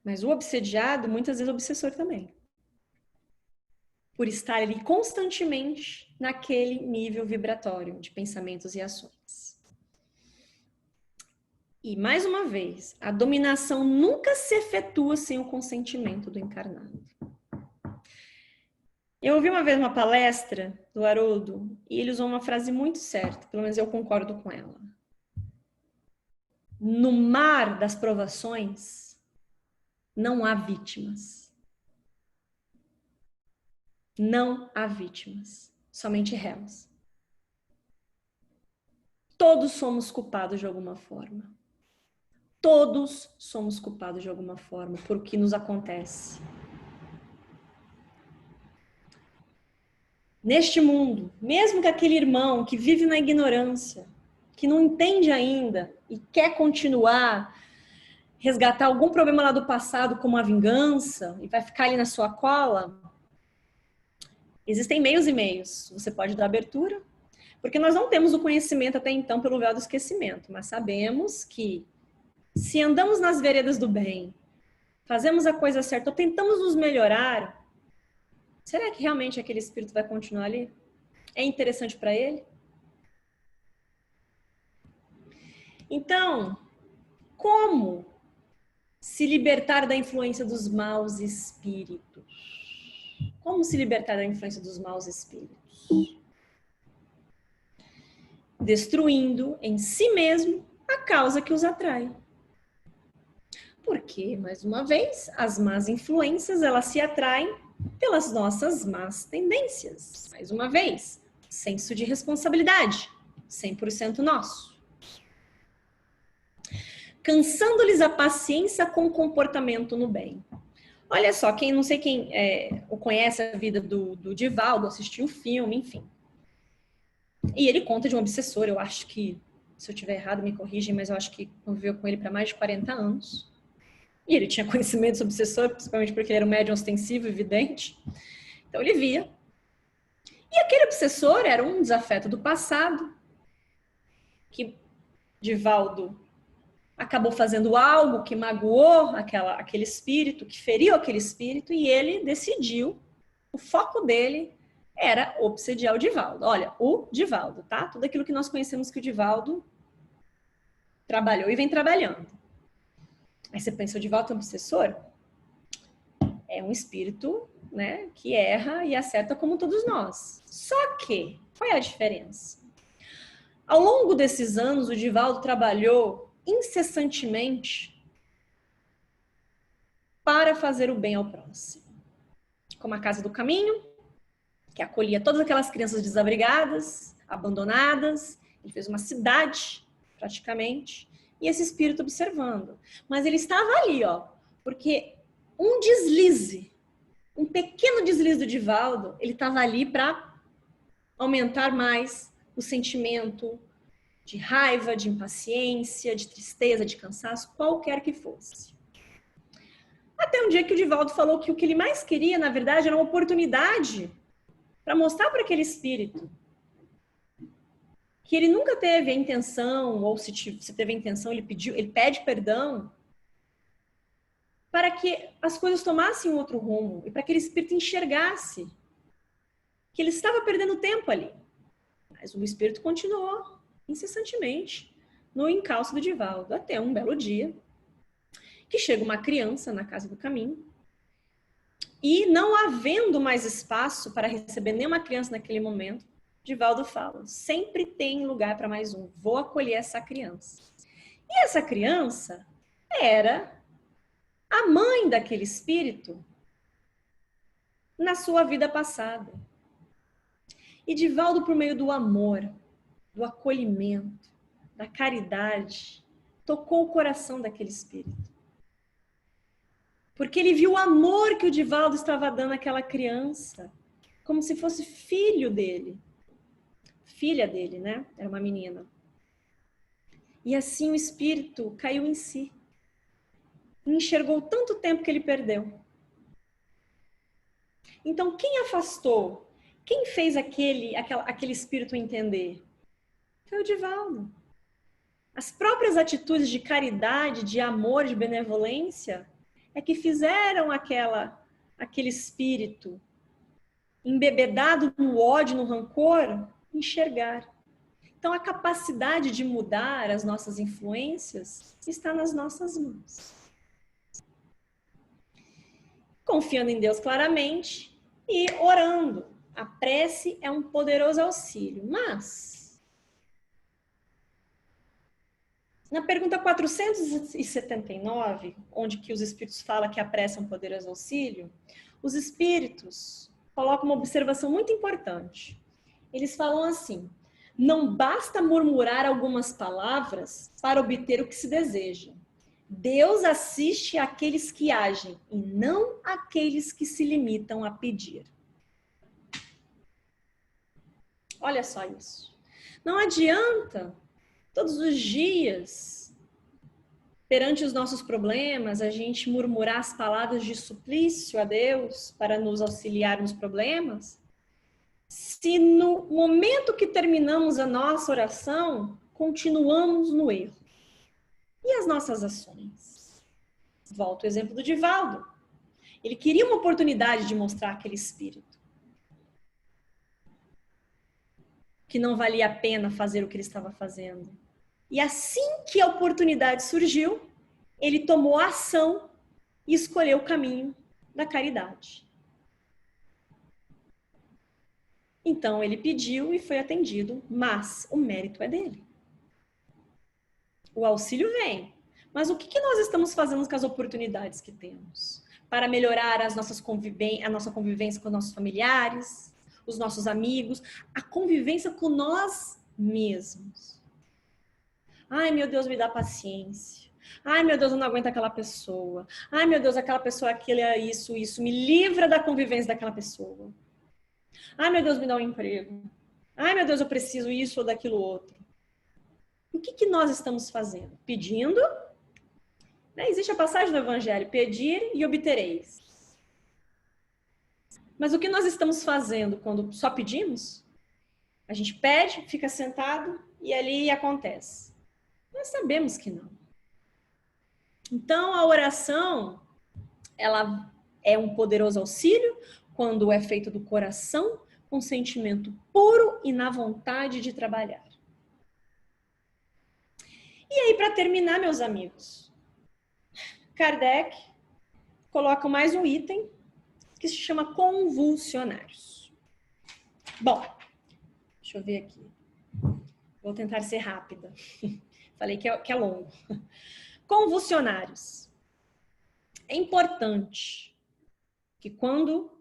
Mas o obsediado, muitas vezes, é obsessor também. Por estar ali constantemente naquele nível vibratório de pensamentos e ações. E, mais uma vez, a dominação nunca se efetua sem o consentimento do encarnado. Eu ouvi uma vez uma palestra do Haroldo e ele usou uma frase muito certa, pelo menos eu concordo com ela. No mar das provações, não há vítimas. Não há vítimas, somente réus. Todos somos culpados de alguma forma. Todos somos culpados de alguma forma por o que nos acontece. Neste mundo, mesmo que aquele irmão que vive na ignorância, que não entende ainda e quer continuar, resgatar algum problema lá do passado como a vingança e vai ficar ali na sua cola, existem meios e meios. Você pode dar abertura, porque nós não temos o conhecimento até então pelo véu do esquecimento, mas sabemos que se andamos nas veredas do bem, fazemos a coisa certa ou tentamos nos melhorar, será que realmente aquele espírito vai continuar ali? É interessante para ele? Então, como se libertar da influência dos maus espíritos? Como se libertar da influência dos maus espíritos? Destruindo em si mesmo a causa que os atrai. Porque, mais uma vez, as más influências, elas se atraem pelas nossas más tendências. Mais uma vez, senso de responsabilidade, 100% nosso. Cansando-lhes a paciência com o comportamento no bem. Olha só, quem não sei quem conhece a vida do Divaldo, assistiu o filme, enfim. E ele conta de um obsessor, eu acho que, se eu estiver errado, me corrigem, mas eu acho que conviveu com ele para mais de 40 anos. E ele tinha conhecimento sobre obsessor, principalmente porque ele era um médium ostensivo e vidente. Então ele via. E aquele obsessor era um desafeto do passado, que Divaldo acabou fazendo algo que magoou aquele espírito, que feriu aquele espírito, e ele decidiu, o foco dele era obsediar o Divaldo. Olha, o Divaldo, tá? Tudo aquilo que nós conhecemos que o Divaldo trabalhou e vem trabalhando. Aí você pensa, o Divaldo é um obsessor? É um espírito, né, que erra e acerta como todos nós. Só que, qual é a diferença? Ao longo desses anos, o Divaldo trabalhou incessantemente para fazer o bem ao próximo. Como a Casa do Caminho, que acolhia todas aquelas crianças desabrigadas, abandonadas. Ele fez uma cidade, praticamente, e esse espírito observando. Mas ele estava ali, ó, porque um deslize, um pequeno deslize do Divaldo, ele estava ali para aumentar mais o sentimento de raiva, de impaciência, de tristeza, de cansaço, qualquer que fosse. Até um dia que o Divaldo falou que o que ele mais queria, na verdade, era uma oportunidade para mostrar para aquele espírito que ele nunca teve a intenção, ou se teve a intenção, ele pede perdão, para que as coisas tomassem um outro rumo e para que aquele espírito enxergasse que ele estava perdendo tempo ali. Mas o espírito continuou incessantemente no encalço do Divaldo, até um belo dia que chega uma criança na Casa do Caminho e, não havendo mais espaço para receber nenhuma criança naquele momento, Divaldo fala, sempre tem lugar para mais um, vou acolher essa criança. E essa criança era a mãe daquele espírito na sua vida passada. E Divaldo, por meio do amor, do acolhimento, da caridade, tocou o coração daquele espírito. Porque ele viu o amor que o Divaldo estava dando àquela criança, como se fosse filho dele. Filha dele, né? Era uma menina. E assim o espírito caiu em si. Enxergou tanto tempo que ele perdeu. Então, quem afastou? Quem fez aquele espírito entender? Foi o Divaldo. As próprias atitudes de caridade, de amor, de benevolência, é que fizeram aquele espírito embebedado no ódio, no rancor, enxergar. Então, a capacidade de mudar as nossas influências está nas nossas mãos. Confiando em Deus claramente e orando. A prece é um poderoso auxílio, mas na pergunta 479, onde que os espíritos falam que a prece é um poderoso auxílio, os espíritos colocam uma observação muito importante. Eles falam assim: não basta murmurar algumas palavras para obter o que se deseja. Deus assiste àqueles que agem e não àqueles que se limitam a pedir. Olha só isso. Não adianta todos os dias, perante os nossos problemas, a gente murmurar as palavras de suplício a Deus para nos auxiliar nos problemas, se no momento que terminamos a nossa oração, continuamos no erro. E as nossas ações? Volto ao exemplo do Divaldo. Ele queria uma oportunidade de mostrar aquele espírito que não valia a pena fazer o que ele estava fazendo. E assim que a oportunidade surgiu, ele tomou a ação e escolheu o caminho da caridade. Então ele pediu e foi atendido, mas o mérito é dele. O auxílio vem. Mas o que nós estamos fazendo com as oportunidades que temos? Para melhorar a nossa convivência com os nossos familiares, os nossos amigos, a convivência com nós mesmos. Ai, meu Deus, me dá paciência. Ai, meu Deus, eu não aguento aquela pessoa. Ai, meu Deus, aquela pessoa, aquilo é isso, isso. Me livra da convivência daquela pessoa. Ai, meu Deus, me dá um emprego. Ai, meu Deus, eu preciso isso ou daquilo outro. O que nós estamos fazendo? Pedindo. Né? Existe a passagem do Evangelho, pedir e obtereis. Mas o que nós estamos fazendo quando só pedimos? A gente pede, fica sentado e ali acontece. Nós sabemos que não. Então, a oração, ela é um poderoso auxílio quando é feito do coração, com sentimento puro e na vontade de trabalhar. E aí, para terminar, meus amigos, Kardec coloca mais um item que se chama convulsionários. Bom, deixa eu ver aqui. Vou tentar ser rápida. Falei que é longo. Convulsionários. É importante que quando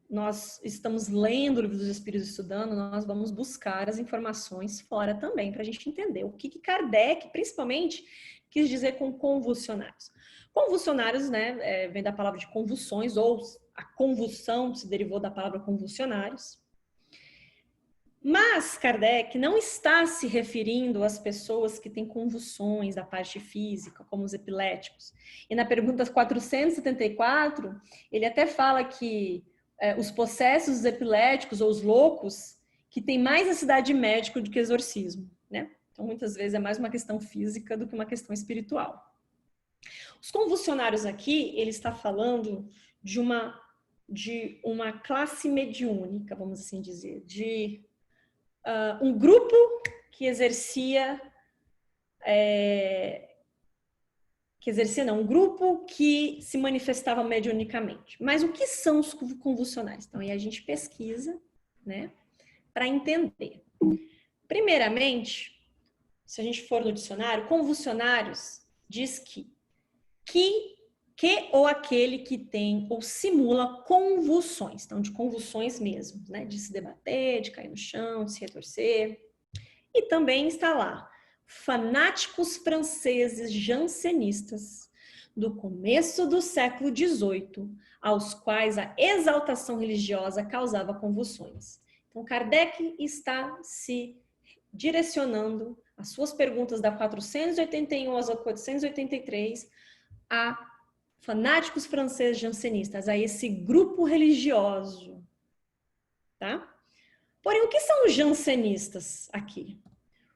nós estamos lendo o Livro dos Espíritos, estudando, nós vamos buscar as informações fora também, para a gente entender o que Kardec, principalmente, quis dizer com convulsionários. Convulsionários, né, vem da palavra de convulsões, ou a convulsão se derivou da palavra convulsionários. Mas Kardec não está se referindo às pessoas que têm convulsões da parte física, como os epiléticos. E na pergunta 474, ele até fala que os possessos, os epiléticos ou os loucos, que têm mais necessidade de médico do que exorcismo, né? Então, muitas vezes é mais uma questão física do que uma questão espiritual. Os convulsionários aqui, ele está falando de uma classe mediúnica, vamos assim dizer, de um grupo que um grupo que se manifestava mediunicamente. Mas o que são os convulsionários? Então, aí a gente pesquisa, né, para entender. Primeiramente, se a gente for no dicionário, convulsionários diz que ou aquele que tem ou simula convulsões, então de convulsões mesmo, né, de se debater, de cair no chão, de se retorcer. E também está lá, fanáticos franceses jansenistas do começo do século XVIII, aos quais a exaltação religiosa causava convulsões. Então, Kardec está se direcionando as suas perguntas da 481 às 483 a fanáticos franceses jansenistas, a esse grupo religioso, tá? Porém, o que são os jansenistas aqui?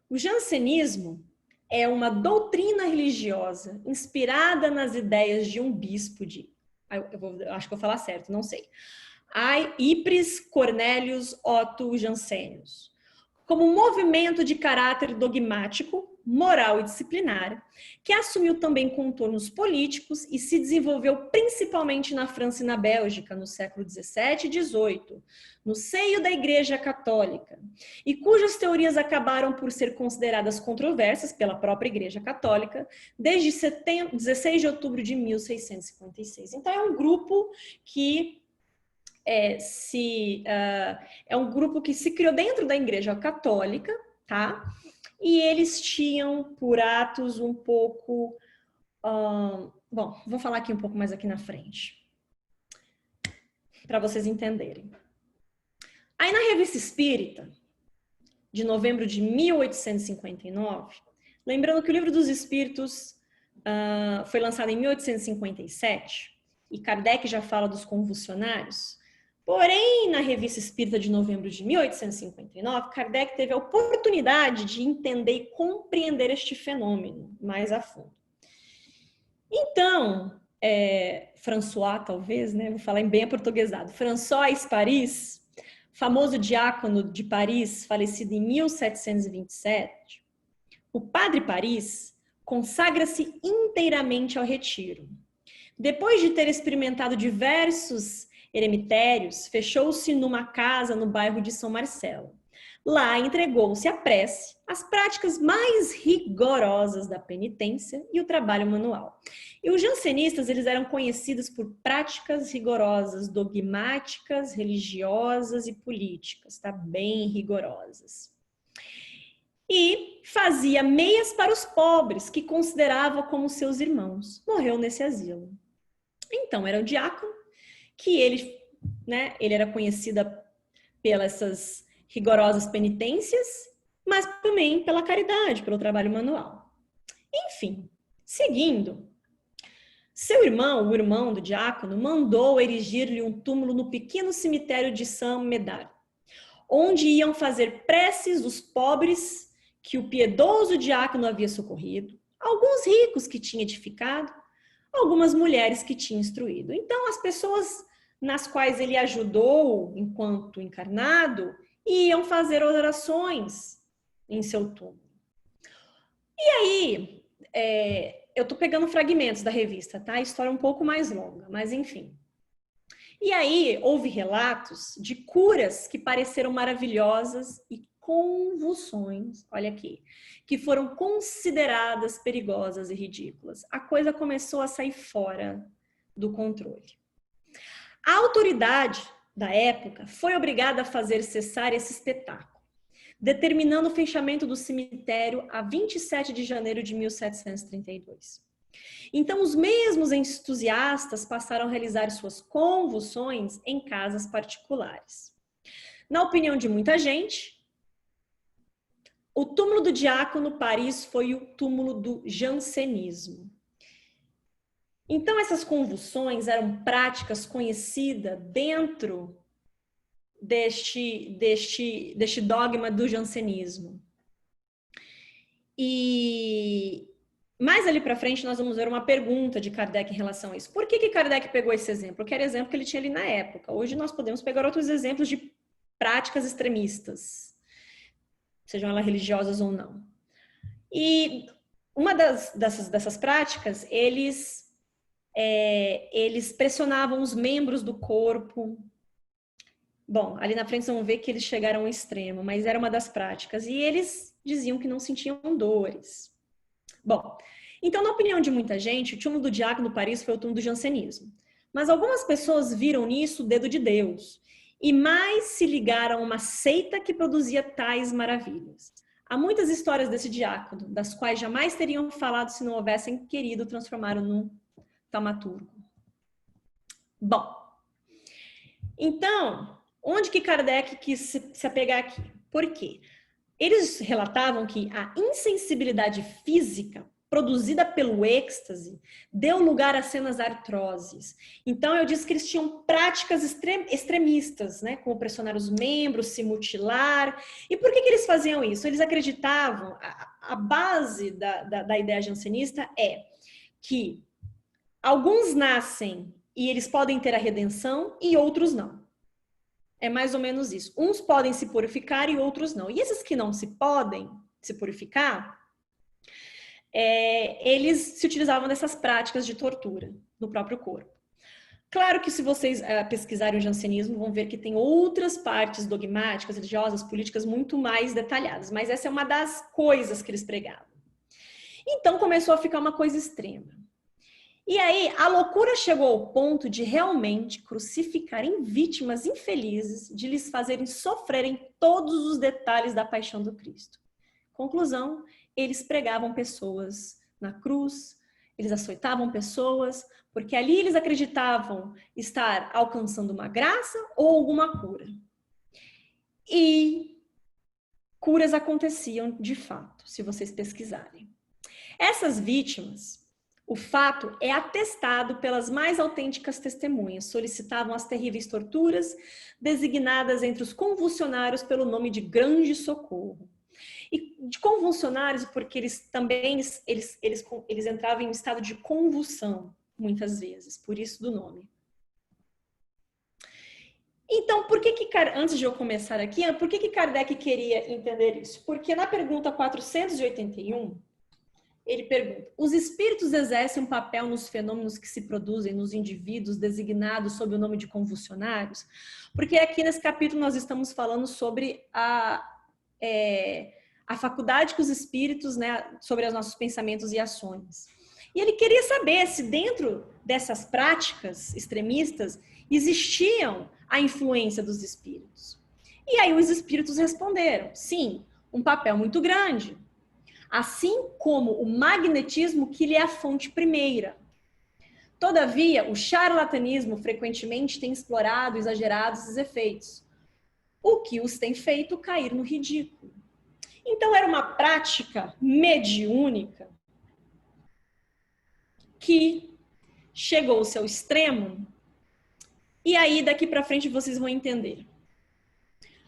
O jansenismo é uma doutrina religiosa inspirada nas ideias de um bispo de... acho que vou falar certo, não sei. Ypres Cornelius Otto Jansenius. Como um movimento de caráter dogmático, moral e disciplinar, que assumiu também contornos políticos e se desenvolveu principalmente na França e na Bélgica, no século XVII e XVIII, no seio da Igreja Católica, e cujas teorias acabaram por ser consideradas controversas pela própria Igreja Católica desde 16 de outubro de 1656. Então, é um grupo que é um grupo que se criou dentro da Igreja Católica, tá? E eles tinham por atos um pouco... bom, vou falar aqui um pouco mais aqui na frente, para vocês entenderem. Aí na Revista Espírita, de novembro de 1859, lembrando que o Livro dos Espíritos foi lançado em 1857, e Kardec já fala dos convulsionários. Porém, na Revista Espírita de novembro de 1859, Kardec teve a oportunidade de entender e compreender este fenômeno mais a fundo. Então, François, talvez, né? Vou falar em bem aportuguesado. François Paris, famoso diácono de Paris, falecido em 1727, o Padre Paris consagra-se inteiramente ao retiro. Depois de ter experimentado diversos eremitérios, fechou-se numa casa no bairro de São Marcelo. Lá entregou-se à prece, às práticas mais rigorosas da penitência e o trabalho manual. E os jansenistas, eles eram conhecidos por práticas rigorosas, dogmáticas, religiosas e políticas, tá? Bem rigorosas. E fazia meias para os pobres, que considerava como seus irmãos. Morreu nesse asilo. Então, era o diácono, que ele era conhecida pelas essas rigorosas penitências, mas também pela caridade, pelo trabalho manual. Enfim, seguindo, seu irmão, o irmão do diácono, mandou erigir-lhe um túmulo no pequeno cemitério de Saint-Médard, onde iam fazer preces os pobres que o piedoso diácono havia socorrido, alguns ricos que tinha edificado, algumas mulheres que tinha instruído. Então, as pessoas nas quais ele ajudou enquanto encarnado iam fazer orações em seu túmulo. E aí, eu tô pegando fragmentos da revista, tá? A história é um pouco mais longa, mas enfim. E aí, houve relatos de curas que pareceram maravilhosas e convulsões, olha aqui, que foram consideradas perigosas e ridículas. A coisa começou a sair fora do controle. A autoridade da época foi obrigada a fazer cessar esse espetáculo, determinando o fechamento do cemitério a 27 de janeiro de 1732. Então, os mesmos entusiastas passaram a realizar suas convulsões em casas particulares. Na opinião de muita gente, o túmulo do diácono Paris foi o túmulo do jansenismo. Então, essas convulsões eram práticas conhecidas dentro deste dogma do jansenismo. E mais ali para frente nós vamos ver uma pergunta de Kardec em relação a isso. Por que Kardec pegou esse exemplo? Que era exemplo que ele tinha ali na época. Hoje nós podemos pegar outros exemplos de práticas extremistas, sejam elas religiosas ou não. E uma dessas práticas, eles pressionavam os membros do corpo. Bom, ali na frente vocês vão ver que eles chegaram ao extremo, mas era uma das práticas. E eles diziam que não sentiam dores. Bom, então, na opinião de muita gente, o túmulo do diácono Paris foi o túmulo do jansenismo. Mas algumas pessoas viram nisso o dedo de Deus e mais se ligaram a uma seita que produzia tais maravilhas. Há muitas histórias desse diácono, das quais jamais teriam falado se não houvessem querido transformá-lo num taumaturgo. Bom, então, onde que Kardec quis se apegar aqui? Por quê? Eles relatavam que a insensibilidade física produzida pelo êxtase deu lugar a cenas artroses. Então, eu disse que eles tinham práticas extremistas, né? Como pressionar os membros, se mutilar. E por que eles faziam isso? Eles acreditavam, a base da ideia jansenista é que alguns nascem e eles podem ter a redenção e outros não. É mais ou menos isso. Uns podem se purificar e outros não. E esses que não se podem se purificar, eles se utilizavam dessas práticas de tortura no próprio corpo. Claro que se vocês pesquisarem o jansenismo, vão ver que tem outras partes dogmáticas, religiosas, políticas muito mais detalhadas, mas essa é uma das coisas que eles pregavam. Então começou a ficar uma coisa extrema. E aí a loucura chegou ao ponto de realmente crucificarem vítimas infelizes, de lhes fazerem sofrerem todos os detalhes da paixão do Cristo. Conclusão, eles pregavam pessoas na cruz, eles açoitavam pessoas, porque ali eles acreditavam estar alcançando uma graça ou alguma cura. E curas aconteciam de fato, se vocês pesquisarem. Essas vítimas, o fato é atestado pelas mais autênticas testemunhas, solicitavam as terríveis torturas, designadas entre os convulsionários pelo nome de Grande Socorro. E de convulsionários, porque eles também eles entravam em um estado de convulsão, muitas vezes, por isso do nome. Então, antes de eu começar aqui, por que Kardec queria entender isso? Porque na pergunta 481, ele pergunta: os espíritos exercem um papel nos fenômenos que se produzem nos indivíduos designados sob o nome de convulsionários? Porque aqui nesse capítulo nós estamos falando sobre a faculdade que os espíritos, né, sobre os nossos pensamentos e ações. E ele queria saber se dentro dessas práticas extremistas existiam a influência dos espíritos. E aí os espíritos responderam: sim, um papel muito grande. Assim como o magnetismo, que lhe é a fonte primeira. Todavia, o charlatanismo frequentemente tem explorado e exagerado esses efeitos, o que os tem feito cair no ridículo. Então, era uma prática mediúnica que chegou ao seu extremo, e aí daqui para frente vocês vão entender.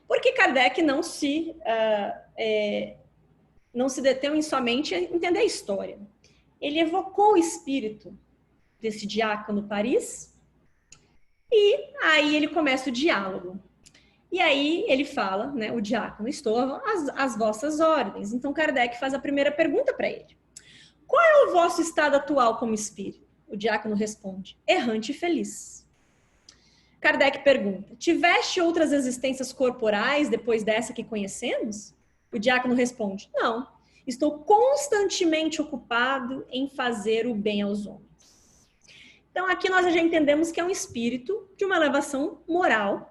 Porque Kardec não se deteu em somente entender a história. Ele evocou o espírito desse diácono Paris, e aí ele começa o diálogo. E aí ele fala, né, o diácono: estou às vossas ordens. Então Kardec faz a primeira pergunta para ele: qual é o vosso estado atual como espírito? O diácono responde: errante e feliz. Kardec pergunta: tiveste outras existências corporais depois dessa que conhecemos? O diácono responde: não, estou constantemente ocupado em fazer o bem aos homens. Então aqui nós já entendemos que é um espírito de uma elevação moral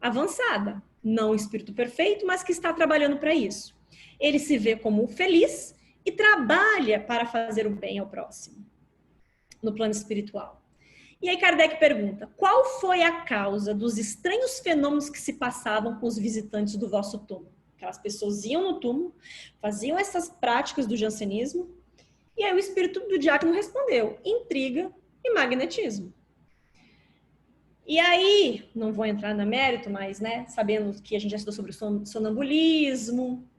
avançada. Não um espírito perfeito, mas que está trabalhando para isso. Ele se vê como feliz e trabalha para fazer o bem ao próximo, no plano espiritual. E aí Kardec pergunta: qual foi a causa dos estranhos fenômenos que se passavam com os visitantes do vosso túmulo? Aquelas pessoas iam no túmulo, faziam essas práticas do jansenismo, e aí o espírito do diácono respondeu: intriga e magnetismo. E aí, não vou entrar no mérito, mas, né, sabendo que a gente já estudou sobre o sonambulismo,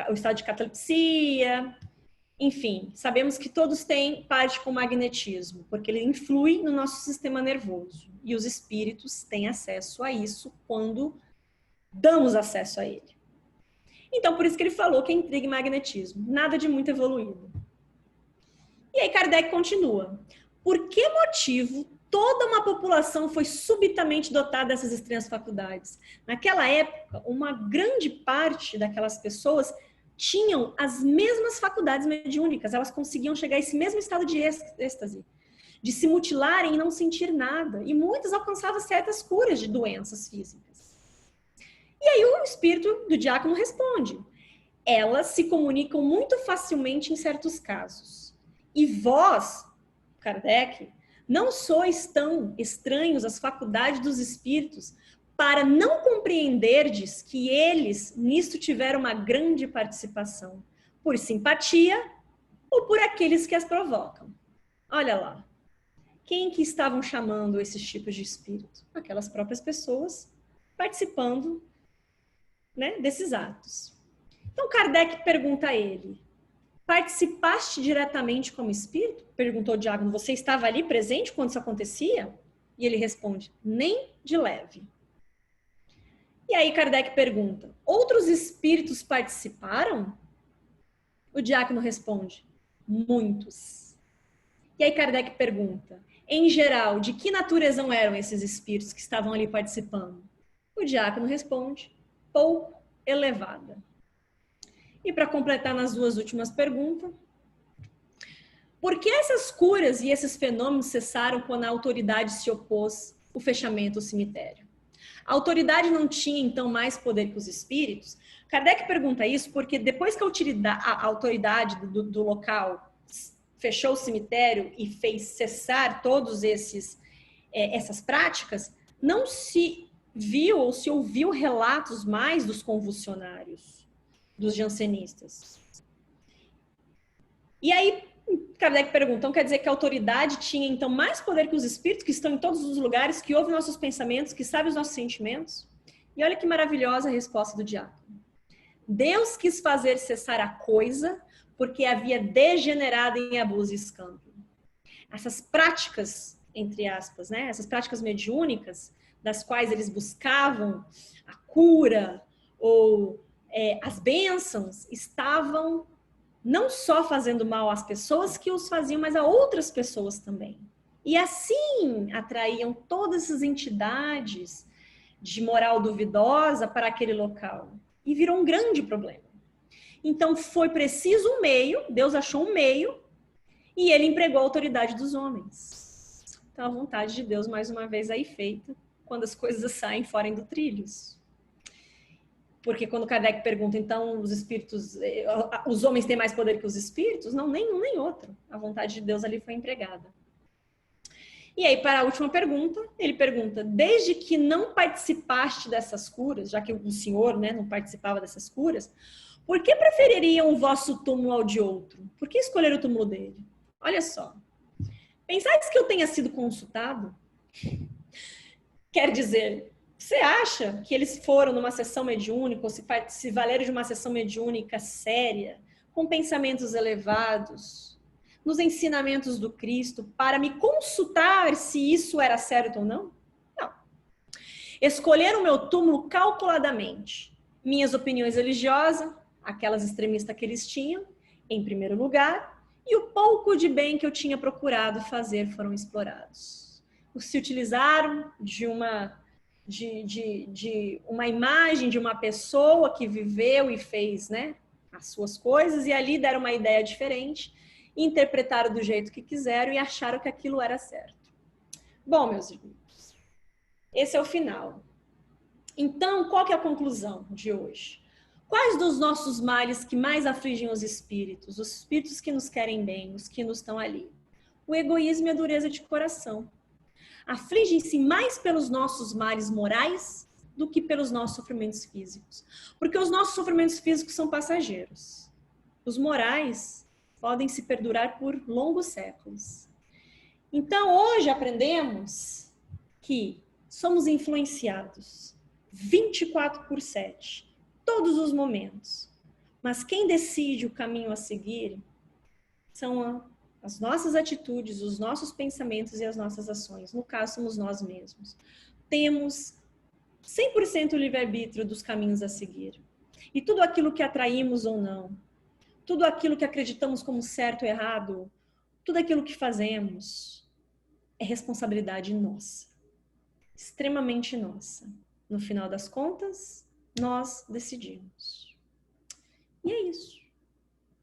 o estado de catalepsia, enfim, sabemos que todos têm parte com magnetismo, porque ele influi no nosso sistema nervoso. E os espíritos têm acesso a isso quando damos acesso a ele. Então, por isso que ele falou que é intriga e magnetismo. Nada de muito evoluído. E aí Kardec continua: por que motivo toda uma população foi subitamente dotada dessas estranhas faculdades? Naquela época, uma grande parte daquelas pessoas tinham as mesmas faculdades mediúnicas, elas conseguiam chegar a esse mesmo estado de êxtase, de se mutilarem e não sentir nada. E muitas alcançavam certas curas de doenças físicas. E aí o espírito do diácono responde: elas se comunicam muito facilmente em certos casos. E vós, Kardec, não sois tão estranhos às faculdades dos espíritos para não compreenderdes que eles nisto tiveram uma grande participação, por simpatia ou por aqueles que as provocam. Olha lá, quem que estavam chamando esses tipos de espírito? Aquelas próprias pessoas participando, né, desses atos. Então Kardec pergunta a ele: participaste diretamente como espírito? Perguntou o diácono. Você estava ali presente quando isso acontecia? E ele responde: nem de leve. E aí Kardec pergunta: outros espíritos participaram? O diácono responde: muitos. E aí Kardec pergunta: em geral, de que natureza eram esses espíritos que estavam ali participando? O diácono responde: pouco elevada. E para completar nas duas últimas perguntas, por que essas curas e esses fenômenos cessaram quando a autoridade se opôs ao fechamento do cemitério? A autoridade não tinha, então, mais poder que os espíritos? Kardec pergunta isso porque depois que a autoridade do local fechou o cemitério e fez cessar todos essas práticas, não se viu ou se ouviu relatos mais dos convulsionários, dos jansenistas. E aí, Kardec pergunta, então quer dizer que a autoridade tinha então mais poder que os espíritos que estão em todos os lugares, que ouvem nossos pensamentos, que sabem os nossos sentimentos? E olha que maravilhosa a resposta do diácono. Deus quis fazer cessar a coisa porque havia degenerado em abuso e escândalo. Essas práticas, entre aspas, né? Essas práticas mediúnicas, das quais eles buscavam a cura ou as bênçãos, estavam não só fazendo mal às pessoas que os faziam, mas a outras pessoas também. E assim atraíam todas essas entidades de moral duvidosa para aquele local. E virou um grande problema. Então foi preciso um meio, Deus achou um meio, e ele empregou a autoridade dos homens. Então a vontade de Deus, mais uma vez, aí feita, quando as coisas saem fora do trilhos. Porque quando Kardec pergunta, então, os espíritos, os homens têm mais poder que os espíritos? Não, nem um nem outro. A vontade de Deus ali foi empregada. E aí, para a última pergunta, ele pergunta, desde que não participaste dessas curas, já que o senhor, né, não participava dessas curas, por que prefeririam o vosso túmulo ao de outro? Por que escolher o túmulo dele? Olha só. Pensais que eu tenha sido consultado? Quer dizer, você acha que eles foram numa sessão mediúnica ou se valeram de uma sessão mediúnica séria, com pensamentos elevados, nos ensinamentos do Cristo, para me consultar se isso era certo ou não? Não. Escolheram o meu túmulo calculadamente. Minhas opiniões religiosas, aquelas extremistas que eles tinham, em primeiro lugar, e o pouco de bem que eu tinha procurado fazer foram explorados. Se utilizaram de uma imagem de uma pessoa que viveu e fez, né, as suas coisas, e ali deram uma ideia diferente, interpretaram do jeito que quiseram e acharam que aquilo era certo. Bom, meus irmãos, esse é o final. Então, qual que é a conclusão de hoje? Quais dos nossos males que mais afligem os espíritos que nos querem bem, os que nos estão ali? O egoísmo e a dureza de coração. Afligem-se mais pelos nossos males morais do que pelos nossos sofrimentos físicos. Porque os nossos sofrimentos físicos são passageiros. Os morais podem se perdurar por longos séculos. Então, hoje aprendemos que somos influenciados 24/7, todos os momentos. Mas quem decide o caminho a seguir são as nossas atitudes, os nossos pensamentos e as nossas ações. No caso, somos nós mesmos. Temos 100% o livre-arbítrio dos caminhos a seguir. E tudo aquilo que atraímos ou não, tudo aquilo que acreditamos como certo ou errado, tudo aquilo que fazemos é responsabilidade nossa. Extremamente nossa. No final das contas, nós decidimos. E é isso.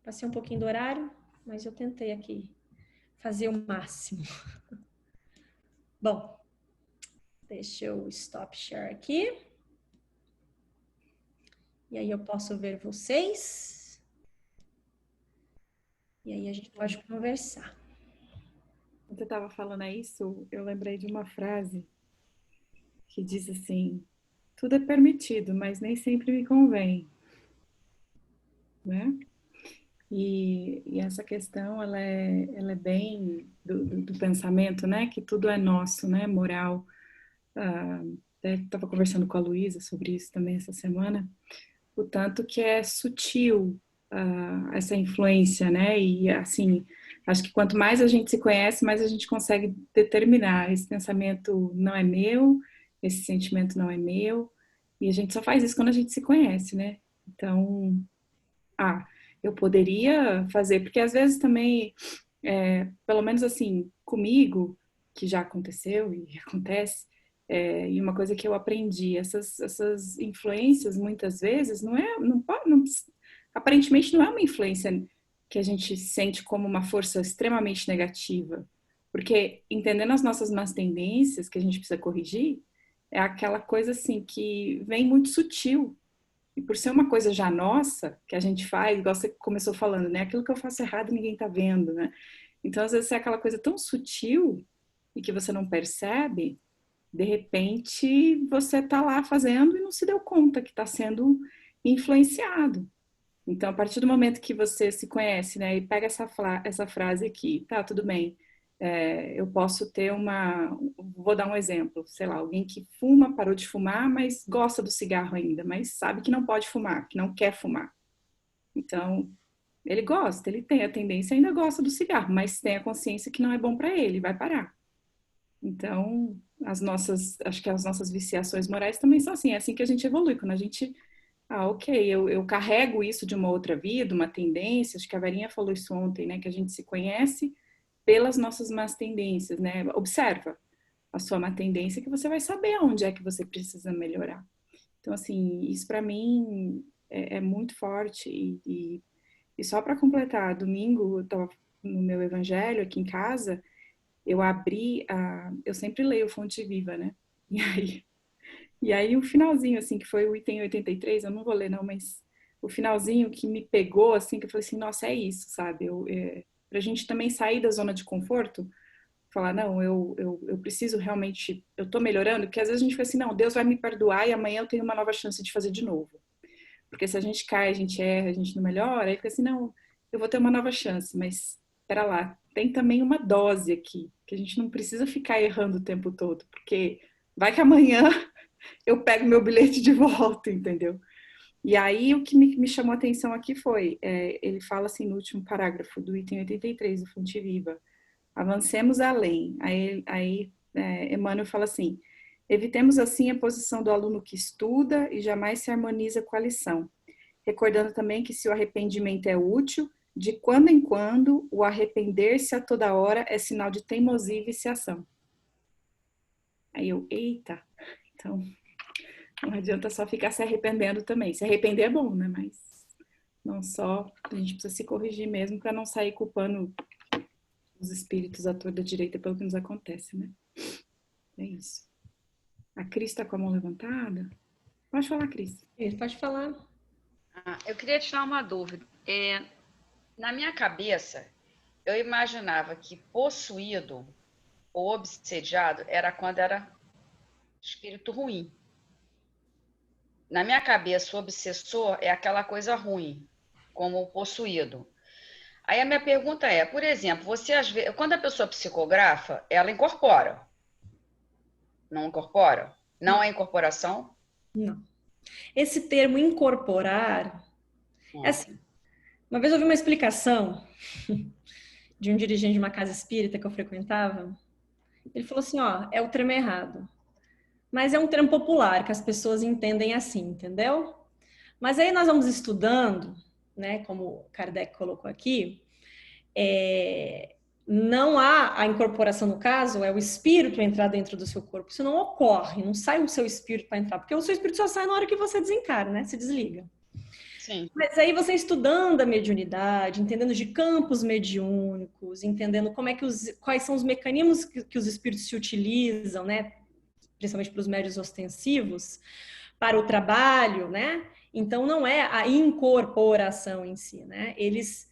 Passei um pouquinho do horário, mas eu tentei aqui fazer o máximo. Bom, deixa eu stop share aqui. E aí eu posso ver vocês. E aí a gente pode conversar.
Quando você estava falando isso, eu lembrei de uma frase que diz assim: tudo é permitido, mas nem sempre me convém, né? E essa questão, ela é bem do pensamento, né? Que tudo é nosso, né? Moral. Até estava conversando com a Luísa sobre isso também essa semana. o tanto que é sutil essa influência, né? E assim, acho que quanto mais a gente se conhece, mais a gente consegue determinar esse pensamento não é meu, esse sentimento não é meu, e a gente só faz isso quando a gente se conhece, né? Então, eu poderia fazer, porque às vezes também, pelo menos assim, comigo, que já aconteceu e acontece, e uma coisa que eu aprendi, essas influências muitas vezes aparentemente não é uma influência que a gente sente como uma força extremamente negativa, porque entendendo as nossas más tendências que a gente precisa corrigir, é aquela coisa assim que vem muito sutil. E por ser uma coisa já nossa, que a gente faz, igual você começou falando, né? Aquilo que eu faço errado ninguém tá vendo, né? Então, às vezes, é aquela coisa tão sutil e que você não percebe, de repente você tá lá fazendo e não se deu conta que está sendo influenciado. Então, a partir do momento que você se conhece, né, e pega essa frase aqui, tá, tudo bem, eu posso ter vou dar um exemplo, sei lá, alguém que fuma, parou de fumar, mas gosta do cigarro ainda, mas sabe que não pode fumar, que não quer fumar. Então, ele gosta, ele tem a tendência, ainda gosta do cigarro, mas tem a consciência que não é bom para ele, vai parar. Então, acho que as nossas viciações morais também são assim, é assim que a gente evolui, quando a gente ok, eu carrego isso de uma outra vida, uma tendência, acho que a Verinha falou isso ontem, né, que a gente se conhece pelas nossas más tendências, né, observa a sua má tendência que você vai saber onde é que você precisa melhorar. Então, assim, isso para mim é muito forte e só para completar, domingo eu estava no meu evangelho aqui em casa, eu sempre leio Fonte Viva, né, e aí o finalzinho, assim, que foi o item 83, eu não vou ler não, mas o finalzinho que me pegou, assim, que eu falei assim, nossa, é isso, sabe? Pra gente também sair da zona de conforto, falar, não, eu preciso realmente, eu tô melhorando, porque às vezes a gente fica assim, não, Deus vai me perdoar e amanhã eu tenho uma nova chance de fazer de novo. Porque se a gente cai, a gente erra, a gente não melhora, aí fica assim, não, eu vou ter uma nova chance, mas pera lá, tem também uma dose aqui, que a gente não precisa ficar errando o tempo todo, porque vai que amanhã eu pego meu bilhete de volta, entendeu? E aí o que me chamou a atenção aqui foi, ele fala assim no último parágrafo do item 83 do Fonte Viva, avancemos além. Emmanuel fala assim, evitemos assim a posição do aluno que estuda e jamais se harmoniza com a lição. Recordando também que se o arrependimento é útil, de quando em quando o arrepender-se a toda hora é sinal de teimosia e viciação. Aí eu, eita, então não adianta só ficar se arrependendo também. Se arrepender é bom, né? Mas não só, a gente precisa se corrigir mesmo para não sair culpando os espíritos à torta direita pelo que nos acontece, né? É isso. A Cris está com a mão levantada? Pode falar, Cris.
Pode falar.
Eu queria tirar uma dúvida. Na minha cabeça, eu imaginava que possuído ou obsediado era quando era espírito ruim. Na minha cabeça, o obsessor é aquela coisa ruim, como o possuído. Aí a minha pergunta é, por exemplo, você às vezes, quando a pessoa psicografa, ela incorpora. Não incorpora? Não é incorporação?
Não. Esse termo incorporar, é assim, uma vez eu ouvi uma explicação de um dirigente de uma casa espírita que eu frequentava. Ele falou assim, ó, é o termo errado. Mas é um termo popular que as pessoas entendem assim, entendeu? Mas aí nós vamos estudando, né, como Kardec colocou aqui, não há a incorporação no caso, é o espírito entrar dentro do seu corpo. Isso não ocorre, não sai o seu espírito para entrar, porque o seu espírito só sai na hora que você desencarna, né? Se desliga.
Sim.
Mas aí você estudando a mediunidade, entendendo de campos mediúnicos, entendendo quais são os mecanismos que os espíritos se utilizam, né? Principalmente para os médiuns ostensivos, para o trabalho, né? Então, não é a incorporação em si, né? Eles,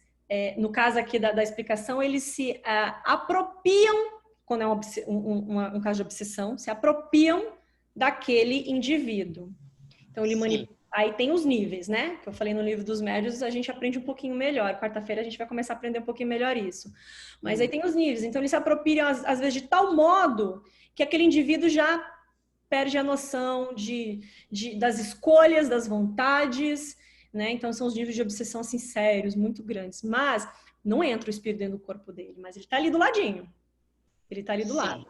no caso aqui da explicação, eles se apropriam, quando é um caso de obsessão, se apropriam daquele indivíduo. Então, ele manipula. Aí tem os níveis, né? Que eu falei no livro dos médiuns, a gente aprende um pouquinho melhor. Quarta-feira a gente vai começar a aprender um pouquinho melhor isso. Mas aí tem os níveis. Então, eles se apropriam, às vezes, de tal modo que aquele indivíduo já perde a noção das escolhas, das vontades, né? Então são os níveis de obsessão assim sérios, muito grandes. Mas não entra o espírito dentro do corpo dele, mas ele está ali do ladinho. Ele está ali do lado.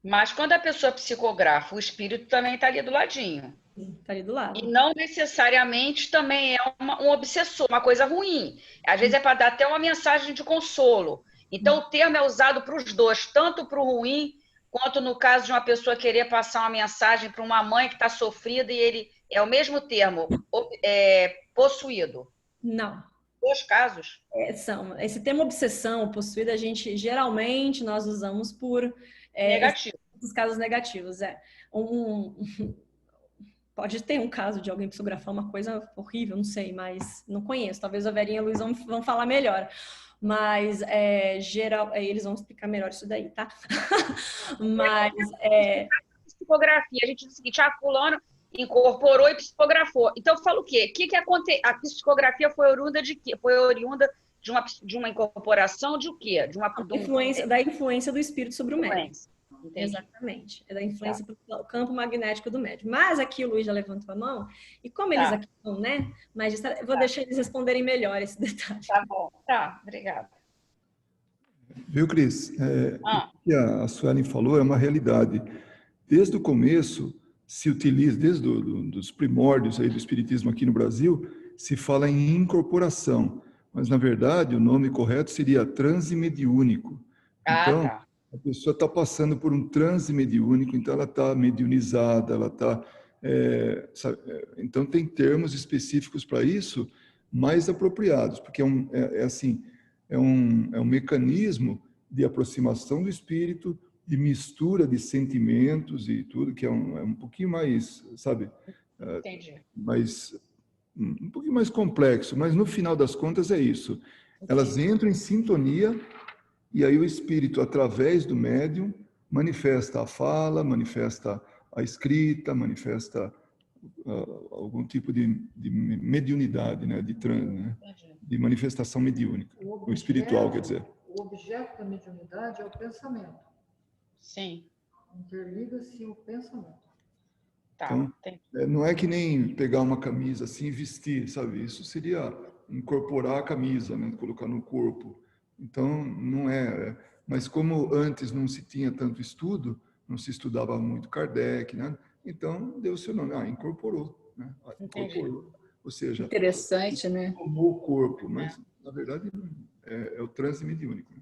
Mas quando a pessoa psicografa, o espírito também está ali do ladinho.
Está ali do lado.
E não necessariamente também é um obsessor, uma coisa ruim. Às vezes é para dar até uma mensagem de consolo. Então o termo é usado para os dois, tanto para o ruim, quanto no caso de uma pessoa querer passar uma mensagem para uma mãe que está sofrida e ele é o mesmo termo, possuído.
Não.
Dois casos.
Esse termo obsessão, possuída, geralmente nós usamos por
negativo.
Esses casos negativos. Pode ter um caso de alguém psicografar uma coisa horrível, não sei, mas não conheço. Talvez a Verinha e a Luiz vão falar melhor. Mas, eles vão explicar melhor isso daí, tá? Mas,
psicografia, a gente diz o seguinte, fulano incorporou e psicografou. Então, fala o quê? Que acontece? A psicografia foi oriunda de quê? Foi oriunda de uma incorporação de o quê?
Da influência do espírito sobre o médium.
Entendi.
Exatamente. É da influência do campo magnético do médium. Mas aqui o Luiz já levantou a mão, e como eles aqui estão, né? Mas vou deixar eles responderem melhor esse detalhe.
Tá bom, tá, obrigada.
Viu, Cris? O que a Suelen falou é uma realidade. Desde o começo, se utiliza, desde os primórdios aí do espiritismo aqui no Brasil, se fala em incorporação. Mas, na verdade, o nome correto seria transe mediúnico. Então, a pessoa está passando por um transe mediúnico, então ela está mediunizada, ela está... então, tem termos específicos para isso, mais apropriados, porque é um mecanismo de aproximação do espírito, de mistura de sentimentos e tudo, que é um pouquinho mais, sabe?
Entendi.
Um pouquinho mais complexo, mas no final das contas é isso. Entendi. Elas entram em sintonia e aí o espírito, através do médium, manifesta a fala, manifesta a escrita, manifesta algum tipo de mediunidade, né? De manifestação mediúnica, o espiritual, quer dizer.
O objeto da mediunidade é o pensamento.
Sim.
Interliga-se o pensamento.
Então, não é que nem pegar uma camisa assim e vestir, sabe? Isso seria incorporar a camisa, né? Colocar no corpo. Então, não é... Mas como antes não se tinha tanto estudo, não se estudava muito Kardec, né? Então, deu o seu nome. Incorporou. Né? Incorporou. Ou seja...
Interessante, né?
Tomou o corpo, mas, na verdade, é o transe mediúnico.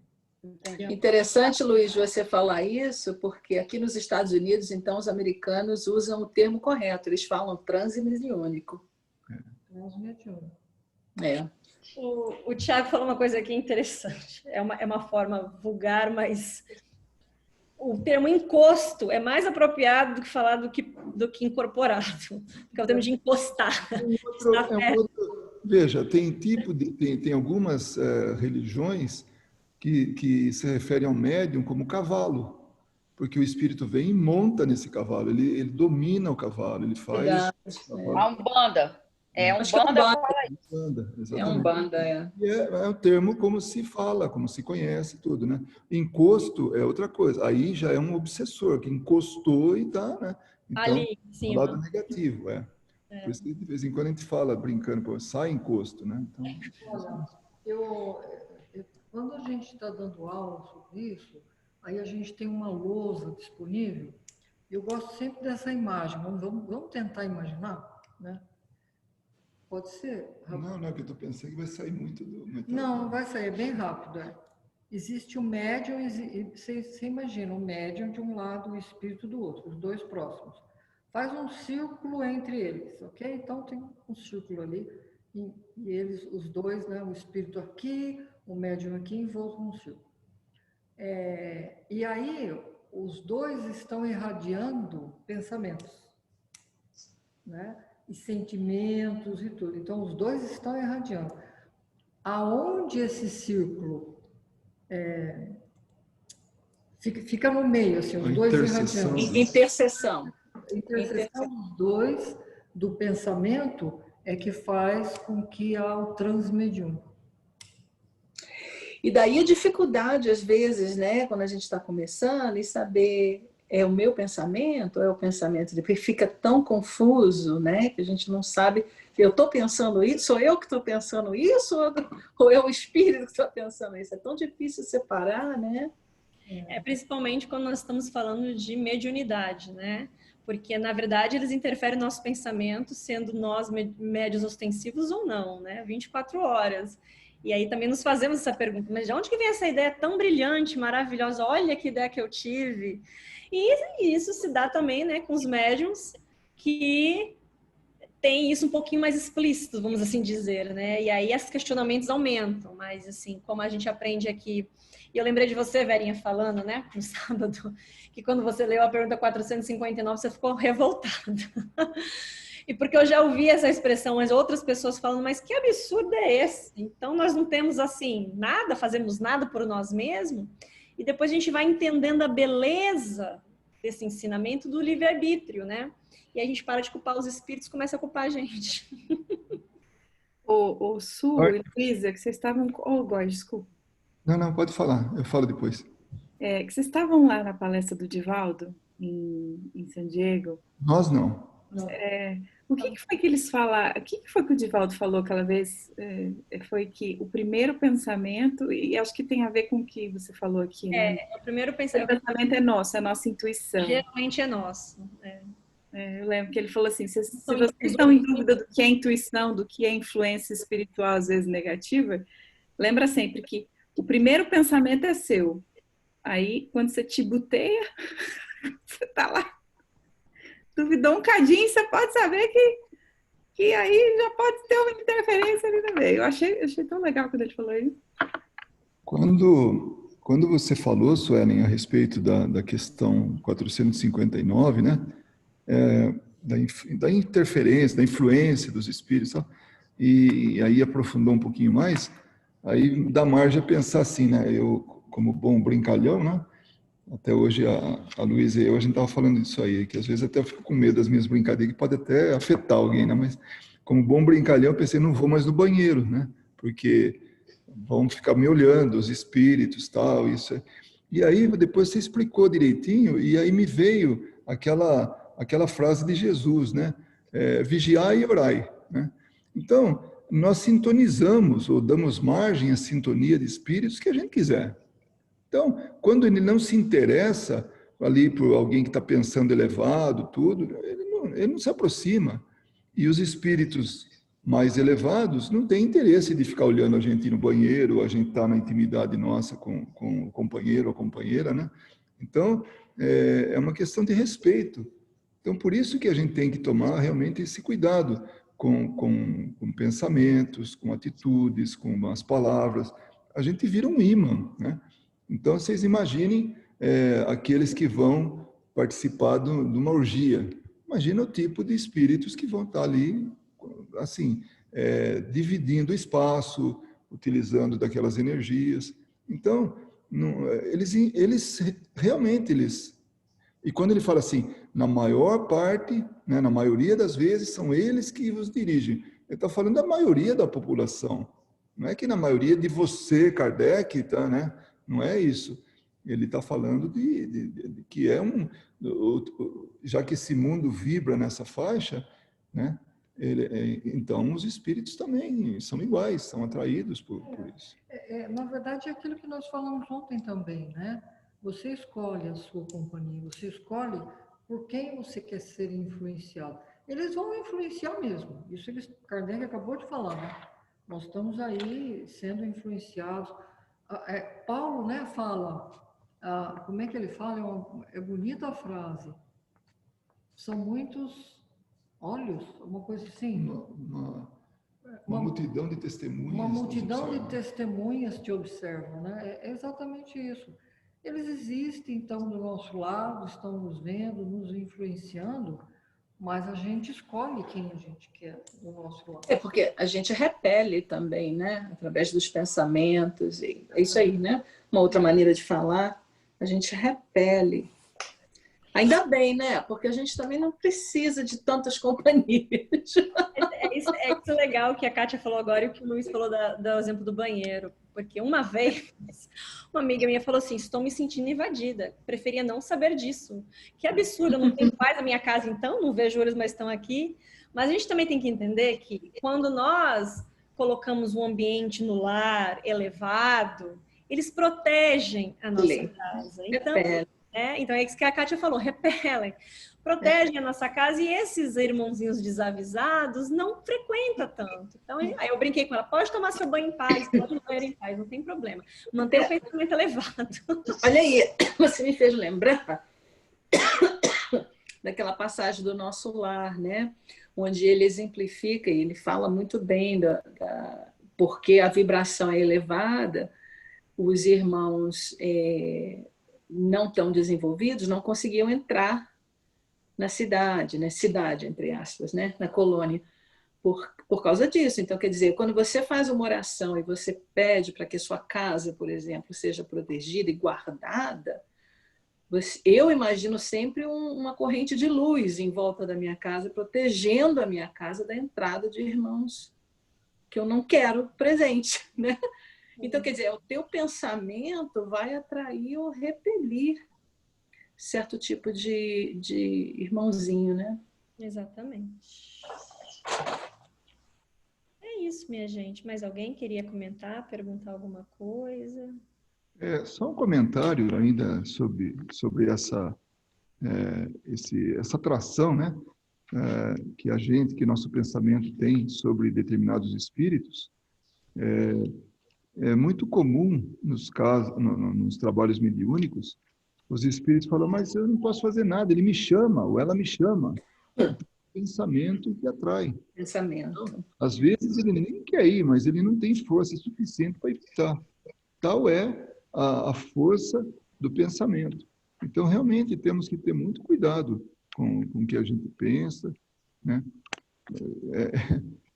Interessante, Luiz, você falar isso, porque aqui nos Estados Unidos, então, os americanos usam o termo correto. Eles falam transe mediúnico.
Transe mediúnico.
O Tiago falou uma coisa aqui interessante. É uma forma vulgar, mas o termo encosto é mais apropriado do que falar do que incorporado. Porque é o termo de encostar.
Veja, tem algumas religiões que se referem ao médium como cavalo, porque o espírito vem e monta nesse cavalo, ele domina o cavalo, ele faz...
A Umbanda.
Umbanda, E é um termo como se fala, como se conhece tudo, né? Encosto é outra coisa. Aí já é um obsessor que encostou e está, né? Então,
ali, sim,
o lado negativo, Por isso que de vez em quando a gente fala, brincando, sai encosto, né? Então,
quando a gente está dando aula sobre isso, aí a gente tem uma lousa disponível. Eu gosto sempre dessa imagem. Vamos tentar imaginar, né? Pode ser?
Não, que eu estou pensando que vai sair muito do...
Não vai sair, é bem rápido. Existe o médium, você imagina o médium de um lado, o espírito do outro, os dois próximos. Faz um círculo entre eles, ok? Então tem um círculo ali, e eles, os dois, né? O espírito aqui, o médium aqui, envolto num círculo. E aí, os dois estão irradiando pensamentos, né? E sentimentos e tudo. Então, os dois estão irradiando. Aonde esse círculo fica no meio, assim, os dois irradiando.
Interseção.
Interseção dos dois, do pensamento, é que faz com que há o transmediúnico.
E daí a dificuldade, às vezes, né, quando a gente está começando, em saber é o meu pensamento, ou é o pensamento dele? Porque fica tão confuso, né? Que a gente não sabe, eu estou pensando isso, sou eu que estou pensando isso, ou é o espírito que está pensando isso? É tão difícil separar, né?
Principalmente quando nós estamos falando de mediunidade, né? Porque, na verdade, eles interferem no nosso pensamento, sendo nós médios ostensivos ou não, né? 24 horas. E aí também nos fazemos essa pergunta, mas de onde que vem essa ideia tão brilhante, maravilhosa? Olha que ideia que eu tive. E isso se dá também, né, com os médiums que tem isso um pouquinho mais explícito, vamos assim dizer, né? E aí esses questionamentos aumentam, mas assim, como a gente aprende aqui. E eu lembrei de você, Verinha, falando, né, no sábado, que quando você leu a pergunta 459, você ficou revoltada. E porque eu já ouvi essa expressão, mas outras pessoas falando, mas que absurdo é esse? Então nós não temos assim nada, fazemos nada por nós mesmos. E depois a gente vai entendendo a beleza desse ensinamento do livre-arbítrio, né? E a gente para de culpar os espíritos e começa a culpar a gente.
O Su e Luísa, que vocês estavam... Oh, Góis, desculpa.
Não, pode falar. Eu falo depois.
Que vocês estavam lá na palestra do Divaldo, em San Diego.
Nós não.
O que foi que eles falaram? O que foi que o Divaldo falou aquela vez? Foi que o primeiro pensamento, e acho que tem a ver com o que você falou aqui, né?
O primeiro pensamento
é nosso, é a nossa intuição.
Geralmente é nosso.
Eu lembro que ele falou assim, se vocês estão em dúvida do que é intuição, do que é influência espiritual, às vezes negativa, lembra sempre que o primeiro pensamento é seu. Aí, quando você tibuteia, você tá lá, duvidou um cadinho, você pode saber que aí já pode ter uma interferência ali também. Eu achei tão legal quando ele falou isso.
Quando você falou, Suelen, a respeito da questão 459, né? Da interferência, da influência dos espíritos, e aí aprofundou um pouquinho mais, aí dá margem a pensar assim, né? Eu, como bom brincalhão, né? Até hoje a Luísa e eu, a gente estava falando disso aí, que às vezes até eu fico com medo das minhas brincadeiras, que pode até afetar alguém, né? Mas como bom brincalhão, eu pensei, não vou mais no banheiro, né? Porque vão ficar me olhando, os espíritos, tal, isso. E aí depois você explicou direitinho, e aí me veio aquela frase de Jesus, né? Vigiai e orai, né? Então, nós sintonizamos ou damos margem à sintonia de espíritos que a gente quiser. Então, quando ele não se interessa ali por alguém que está pensando elevado, tudo, ele não se aproxima. E os espíritos mais elevados não têm interesse de ficar olhando a gente ir no banheiro, a gente estar na intimidade nossa com o companheiro ou a companheira, né? Então, é uma questão de respeito. Então, por isso que a gente tem que tomar realmente esse cuidado com pensamentos, com atitudes, com as palavras. A gente vira um imã, né? Então, vocês imaginem aqueles que vão participar de uma orgia. Imagina o tipo de espíritos que vão estar ali, assim, dividindo o espaço, utilizando daquelas energias. Então, eles realmente, E quando ele fala assim, na maior parte, né, na maioria das vezes, são eles que os dirigem. Ele está falando da maioria da população. Não é que na maioria de você, Kardec, tá, né? Não é isso. Ele está falando de que já que esse mundo vibra nessa faixa, né? Então os espíritos também são iguais, são atraídos por isso.
Na verdade, é aquilo que nós falamos ontem também, né? Você escolhe a sua companhia, você escolhe por quem você quer ser influenciado. Eles vão influenciar mesmo. Isso Kardec acabou de falar, né? Nós estamos aí sendo influenciados. Paulo, né, fala, como é que ele fala? É bonita a frase. São muitos olhos, uma coisa assim.
Uma multidão de testemunhas.
Uma multidão de testemunhas te observam, né? É exatamente isso. Eles existem, estão do nosso lado, estão nos vendo, nos influenciando, mas a gente escolhe quem a gente quer do nosso lado.
Porque a gente repele também, né? Através dos pensamentos. É isso aí, né? Uma outra maneira de falar, a gente repele. Ainda bem, né? Porque a gente também não precisa de tantas companhias.
Isso é legal que a Kátia falou agora e o que o Luiz falou do exemplo do banheiro. Porque uma vez, uma amiga minha falou assim, estou me sentindo invadida, preferia não saber disso. Que absurdo, eu não tenho paz na minha casa então, não vejo eles, mas estão aqui. Mas a gente também tem que entender que quando nós colocamos um ambiente no lar elevado, eles protegem a nossa casa. Então é isso que a Kátia falou, repelem. Protegem a nossa casa e esses irmãozinhos desavisados não frequentam tanto. Então, aí eu brinquei com ela, pode tomar seu banho em paz, pode ir banho em paz, não tem problema. Manter o pensamento elevado.
Olha aí, você me fez lembrar daquela passagem do Nosso Lar, né? Onde ele exemplifica e ele fala muito bem porque a vibração é elevada, os irmãos não tão desenvolvidos não conseguiam entrar na cidade, né? Cidade, entre aspas, né? Na colônia, por causa disso. Então, quer dizer, quando você faz uma oração e você pede para que sua casa, por exemplo, seja protegida e guardada, eu imagino sempre uma corrente de luz em volta da minha casa, protegendo a minha casa da entrada de irmãos que eu não quero presente, né? Então, quer dizer, o teu pensamento vai atrair ou repelir certo tipo de irmãozinho, né?
Exatamente. É isso, minha gente. Mais alguém queria comentar, perguntar alguma coisa?
Só um comentário ainda sobre essa atração, né? Que nosso pensamento tem sobre determinados espíritos. É muito comum nos trabalhos mediúnicos, os espíritos falam, mas eu não posso fazer nada, ele me chama, ou ela me chama. Pensamento que atrai.
Pensamento.
Então, às vezes ele nem quer ir, mas ele não tem força suficiente para evitar. Tal é a força do pensamento. Então, realmente, temos que ter muito cuidado com o que a gente pensa, né?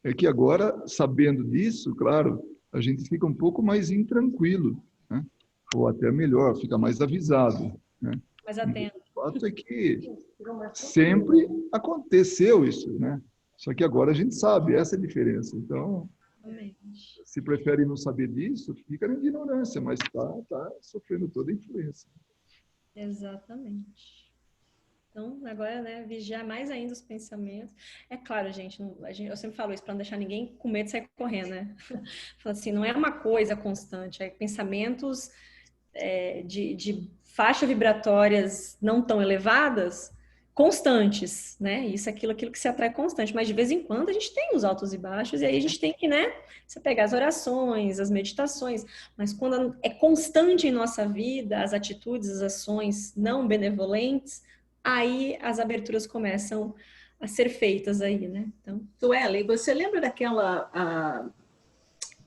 É que agora, sabendo disso, claro, a gente fica um pouco mais intranquilo, né? Ou até melhor, fica mais avisado, né?
Mais atento.
O fato é que sempre aconteceu isso, né? Só que agora a gente sabe, essa é a diferença. Então, se prefere não saber disso, fica na ignorância, mas está sofrendo toda a influência.
Exatamente. Então, agora, né, vigiar mais ainda os pensamentos. É claro, gente, eu sempre falo isso para não deixar ninguém com medo de sair correndo, né? Falo assim, não é uma coisa constante, é pensamentos de faixa vibratórias não tão elevadas, constantes, né? Isso é aquilo que se atrai constante, mas de vez em quando a gente tem os altos e baixos, e aí a gente tem que, né, você pegar as orações, as meditações, mas quando é constante em nossa vida, as atitudes, as ações não benevolentes, aí as aberturas começam a ser feitas aí, né? Então,
Suelen, você lembra daquela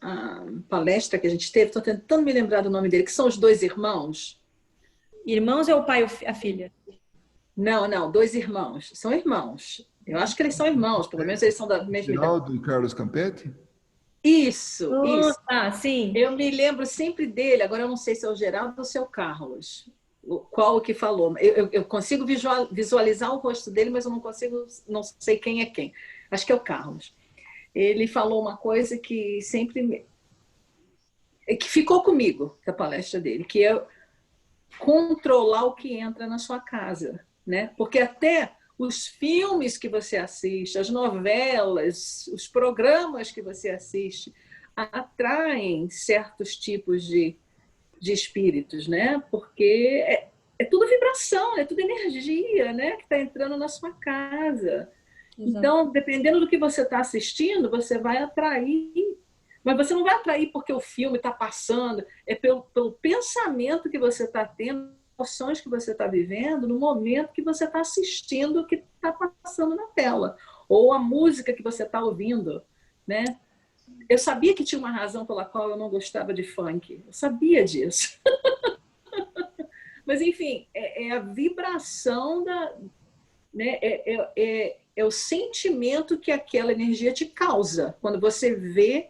a palestra que a gente teve? Estou tentando me lembrar do nome dele, que são os dois irmãos.
Irmãos é o pai e a filha?
Não, dois irmãos. São irmãos. Eu acho que eles são irmãos, pelo menos eles são da mesma idade.
Geraldo e Carlos Campetti?
Isso.
Ah, sim.
Eu me lembro sempre dele, agora eu não sei se é o Geraldo ou se é o Carlos. Qual o que falou? Eu consigo visualizar o rosto dele, mas eu não sei quem é quem. Acho que é o Carlos. Ele falou uma coisa que que ficou comigo da palestra dele, que é controlar o que entra na sua casa, né? Porque até os filmes que você assiste, as novelas, os programas que você assiste atraem certos tipos de espíritos, né? Porque é tudo vibração, é tudo energia, né? Que está entrando na sua casa. Exato. Então, dependendo do que você está assistindo, você vai atrair. Mas você não vai atrair porque o filme está passando, é pelo pensamento que você está tendo, emoções que você está vivendo no momento que você está assistindo o que está passando na tela, ou a música que você está ouvindo, né? Eu sabia que tinha uma razão pela qual eu não gostava de funk, eu sabia disso. Mas, enfim, é a vibração né? É o sentimento que aquela energia te causa quando você vê,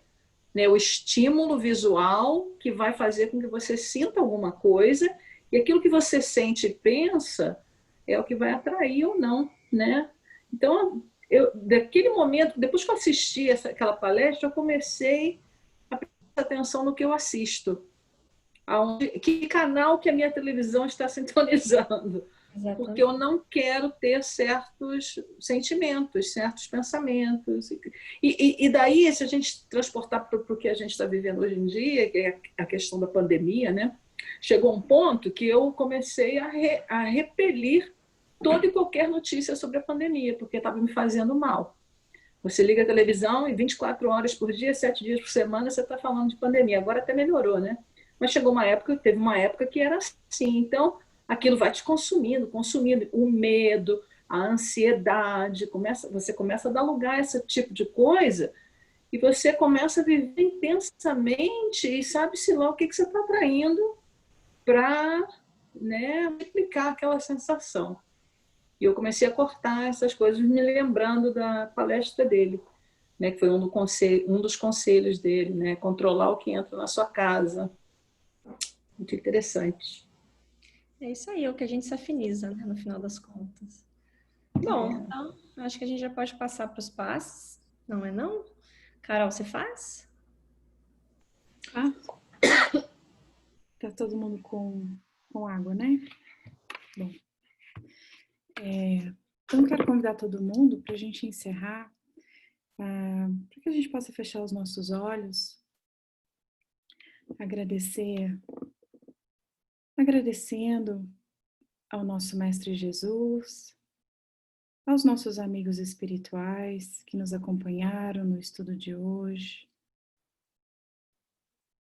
né, o estímulo visual que vai fazer com que você sinta alguma coisa, e aquilo que você sente e pensa é o que vai atrair ou não, né? Então, daquele momento, depois que eu assisti aquela palestra, eu comecei a prestar atenção no que eu assisto. Que canal que a minha televisão está sintonizando.
Exatamente.
Porque eu não quero ter certos sentimentos, certos pensamentos. E daí, se a gente transportar para o que a gente está vivendo hoje em dia, que é a questão da pandemia, né? Chegou um ponto que eu comecei a repelir toda e qualquer notícia sobre a pandemia, porque estava me fazendo mal. Você liga a televisão e 24 horas por dia, 7 dias por semana, você está falando de pandemia. Agora até melhorou, né? Mas teve uma época que era assim. Então, aquilo vai te consumindo. O medo, a ansiedade, você começa a dar lugar a esse tipo de coisa e você começa a viver intensamente e sabe-se lá o que você está atraindo para, né, replicar aquela sensação. E eu comecei a cortar essas coisas me lembrando da palestra dele, né, que foi um dos conselhos dele, né, controlar o que entra na sua casa. Muito interessante.
É isso aí, é o que a gente se afiniza, né, no final das contas. Bom, então, acho que a gente já pode passar para os passes, não é não? Carol, você faz?
Tá todo mundo com água, né? Bom, então quero convidar todo mundo para a gente encerrar, para que a gente possa fechar os nossos olhos, agradecendo ao nosso Mestre Jesus, aos nossos amigos espirituais que nos acompanharam no estudo de hoje,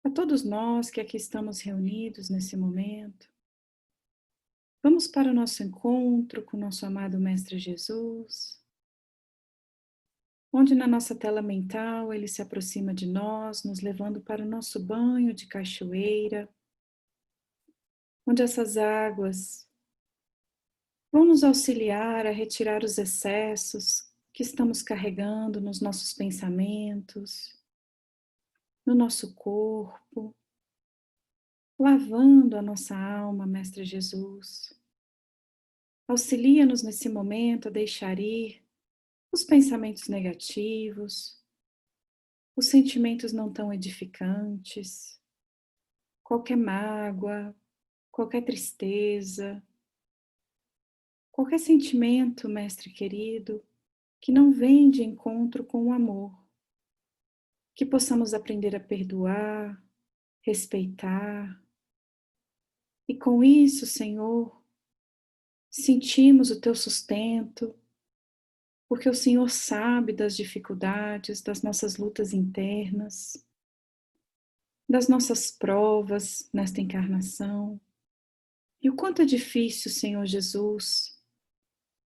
a todos nós que aqui estamos reunidos nesse momento. Vamos para o nosso encontro com o nosso amado Mestre Jesus, onde na nossa tela mental ele se aproxima de nós, nos levando para o nosso banho de cachoeira, onde essas águas vão nos auxiliar a retirar os excessos que estamos carregando nos nossos pensamentos, no nosso corpo, lavando a nossa alma, Mestre Jesus. Auxilia-nos nesse momento a deixar ir os pensamentos negativos, os sentimentos não tão edificantes, qualquer mágoa, qualquer tristeza, qualquer sentimento, Mestre querido, que não vem de encontro com o amor. Que possamos aprender a perdoar, respeitar. E com isso, Senhor, sentimos o Teu sustento, porque o Senhor sabe das dificuldades, das nossas lutas internas, das nossas provas nesta encarnação. E o quanto é difícil, Senhor Jesus,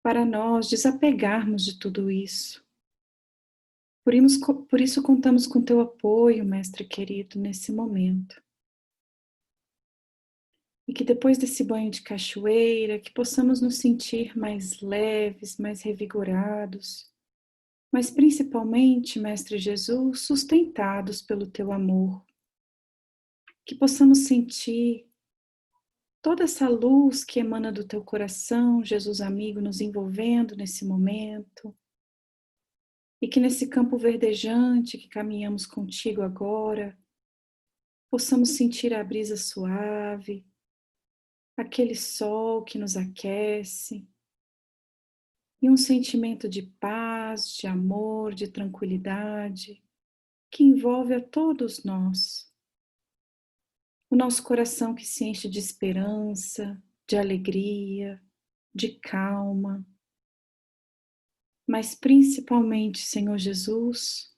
para nós desapegarmos de tudo isso. Por isso contamos com Teu apoio, Mestre querido, nesse momento. E que depois desse banho de cachoeira, que possamos nos sentir mais leves, mais revigorados, mas principalmente, Mestre Jesus, sustentados pelo Teu amor. Que possamos sentir toda essa luz que emana do Teu coração, Jesus amigo, nos envolvendo nesse momento. E que nesse campo verdejante que caminhamos contigo agora, possamos sentir a brisa suave, aquele sol que nos aquece, e um sentimento de paz, de amor, de tranquilidade, que envolve a todos nós. O nosso coração que se enche de esperança, de alegria, de calma, mas principalmente, Senhor Jesus,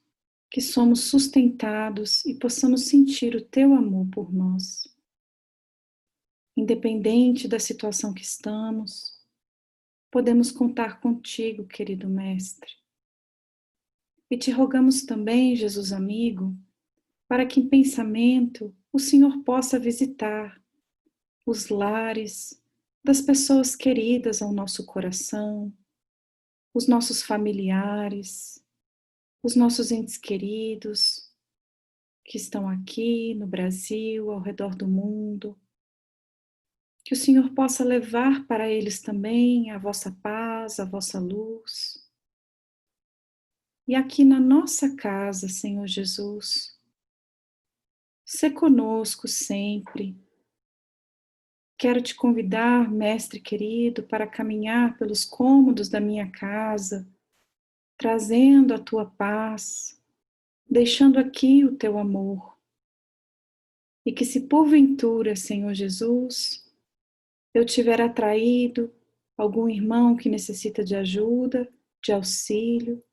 que somos sustentados e possamos sentir o Teu amor por nós. Independente da situação que estamos, podemos contar contigo, querido Mestre. E te rogamos também, Jesus amigo, para que em pensamento o Senhor possa visitar os lares das pessoas queridas ao nosso coração, os nossos familiares, os nossos entes queridos que estão aqui no Brasil, ao redor do mundo. Que o Senhor possa levar para eles também a vossa paz, a vossa luz. E aqui na nossa casa, Senhor Jesus, sê conosco sempre. Quero te convidar, Mestre querido, para caminhar pelos cômodos da minha casa, trazendo a tua paz, deixando aqui o teu amor. E que se porventura, Senhor Jesus, eu tiver atraído algum irmão que necessita de ajuda, de auxílio,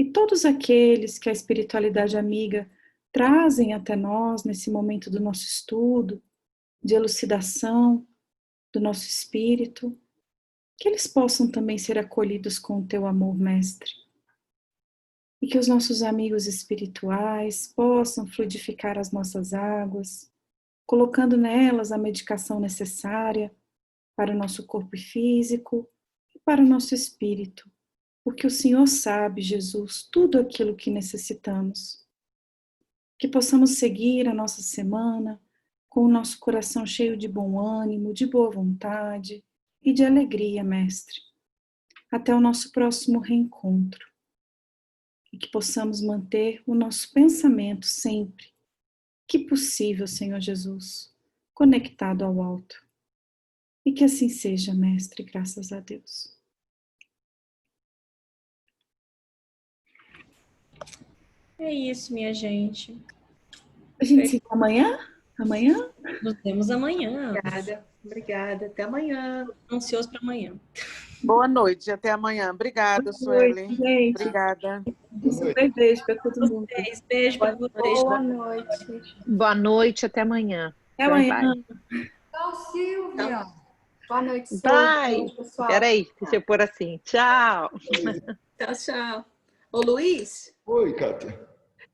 e todos aqueles que a espiritualidade amiga trazem até nós nesse momento do nosso estudo, de elucidação do nosso espírito, que eles possam também ser acolhidos com o teu amor, Mestre. E que os nossos amigos espirituais possam fluidificar as nossas águas, colocando nelas a medicação necessária para o nosso corpo físico e para o nosso espírito, porque o Senhor sabe, Jesus, tudo aquilo que necessitamos. Que possamos seguir a nossa semana com o nosso coração cheio de bom ânimo, de boa vontade e de alegria, Mestre, até o nosso próximo reencontro. E que possamos manter o nosso pensamento sempre, que possível, Senhor Jesus, conectado ao alto. E que assim seja, Mestre, graças a Deus.
É isso, minha gente.
A gente se vê amanhã? Amanhã?
Nos vemos amanhã.
Obrigada. Até amanhã.
Ansioso para amanhã.
Boa noite, até amanhã. Obrigada, Sueli.
Gente.
Obrigada.
Um super beijo para todo mundo.
Beijo para vocês.
Boa noite.
Boa noite, até amanhã.
Até amanhã.
Tchau, Silvia.
Boa noite, Silvia.
Bye.
Pessoal.
Peraí, deixa eu pôr assim. Tchau.
Tchau, tchau. Ô, Luiz,
Oi, Kátia.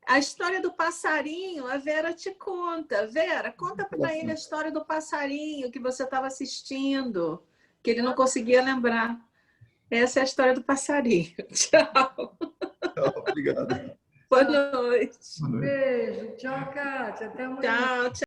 a história do passarinho, a Vera te conta. Vera, conta para ele a história do passarinho que você estava assistindo, que ele não conseguia lembrar. Essa é a história do passarinho. Tchau.
Tchau, obrigado.
Boa noite.
Boa noite.
Beijo. Tchau, Kátia. Até amanhã.
Tchau, tchau.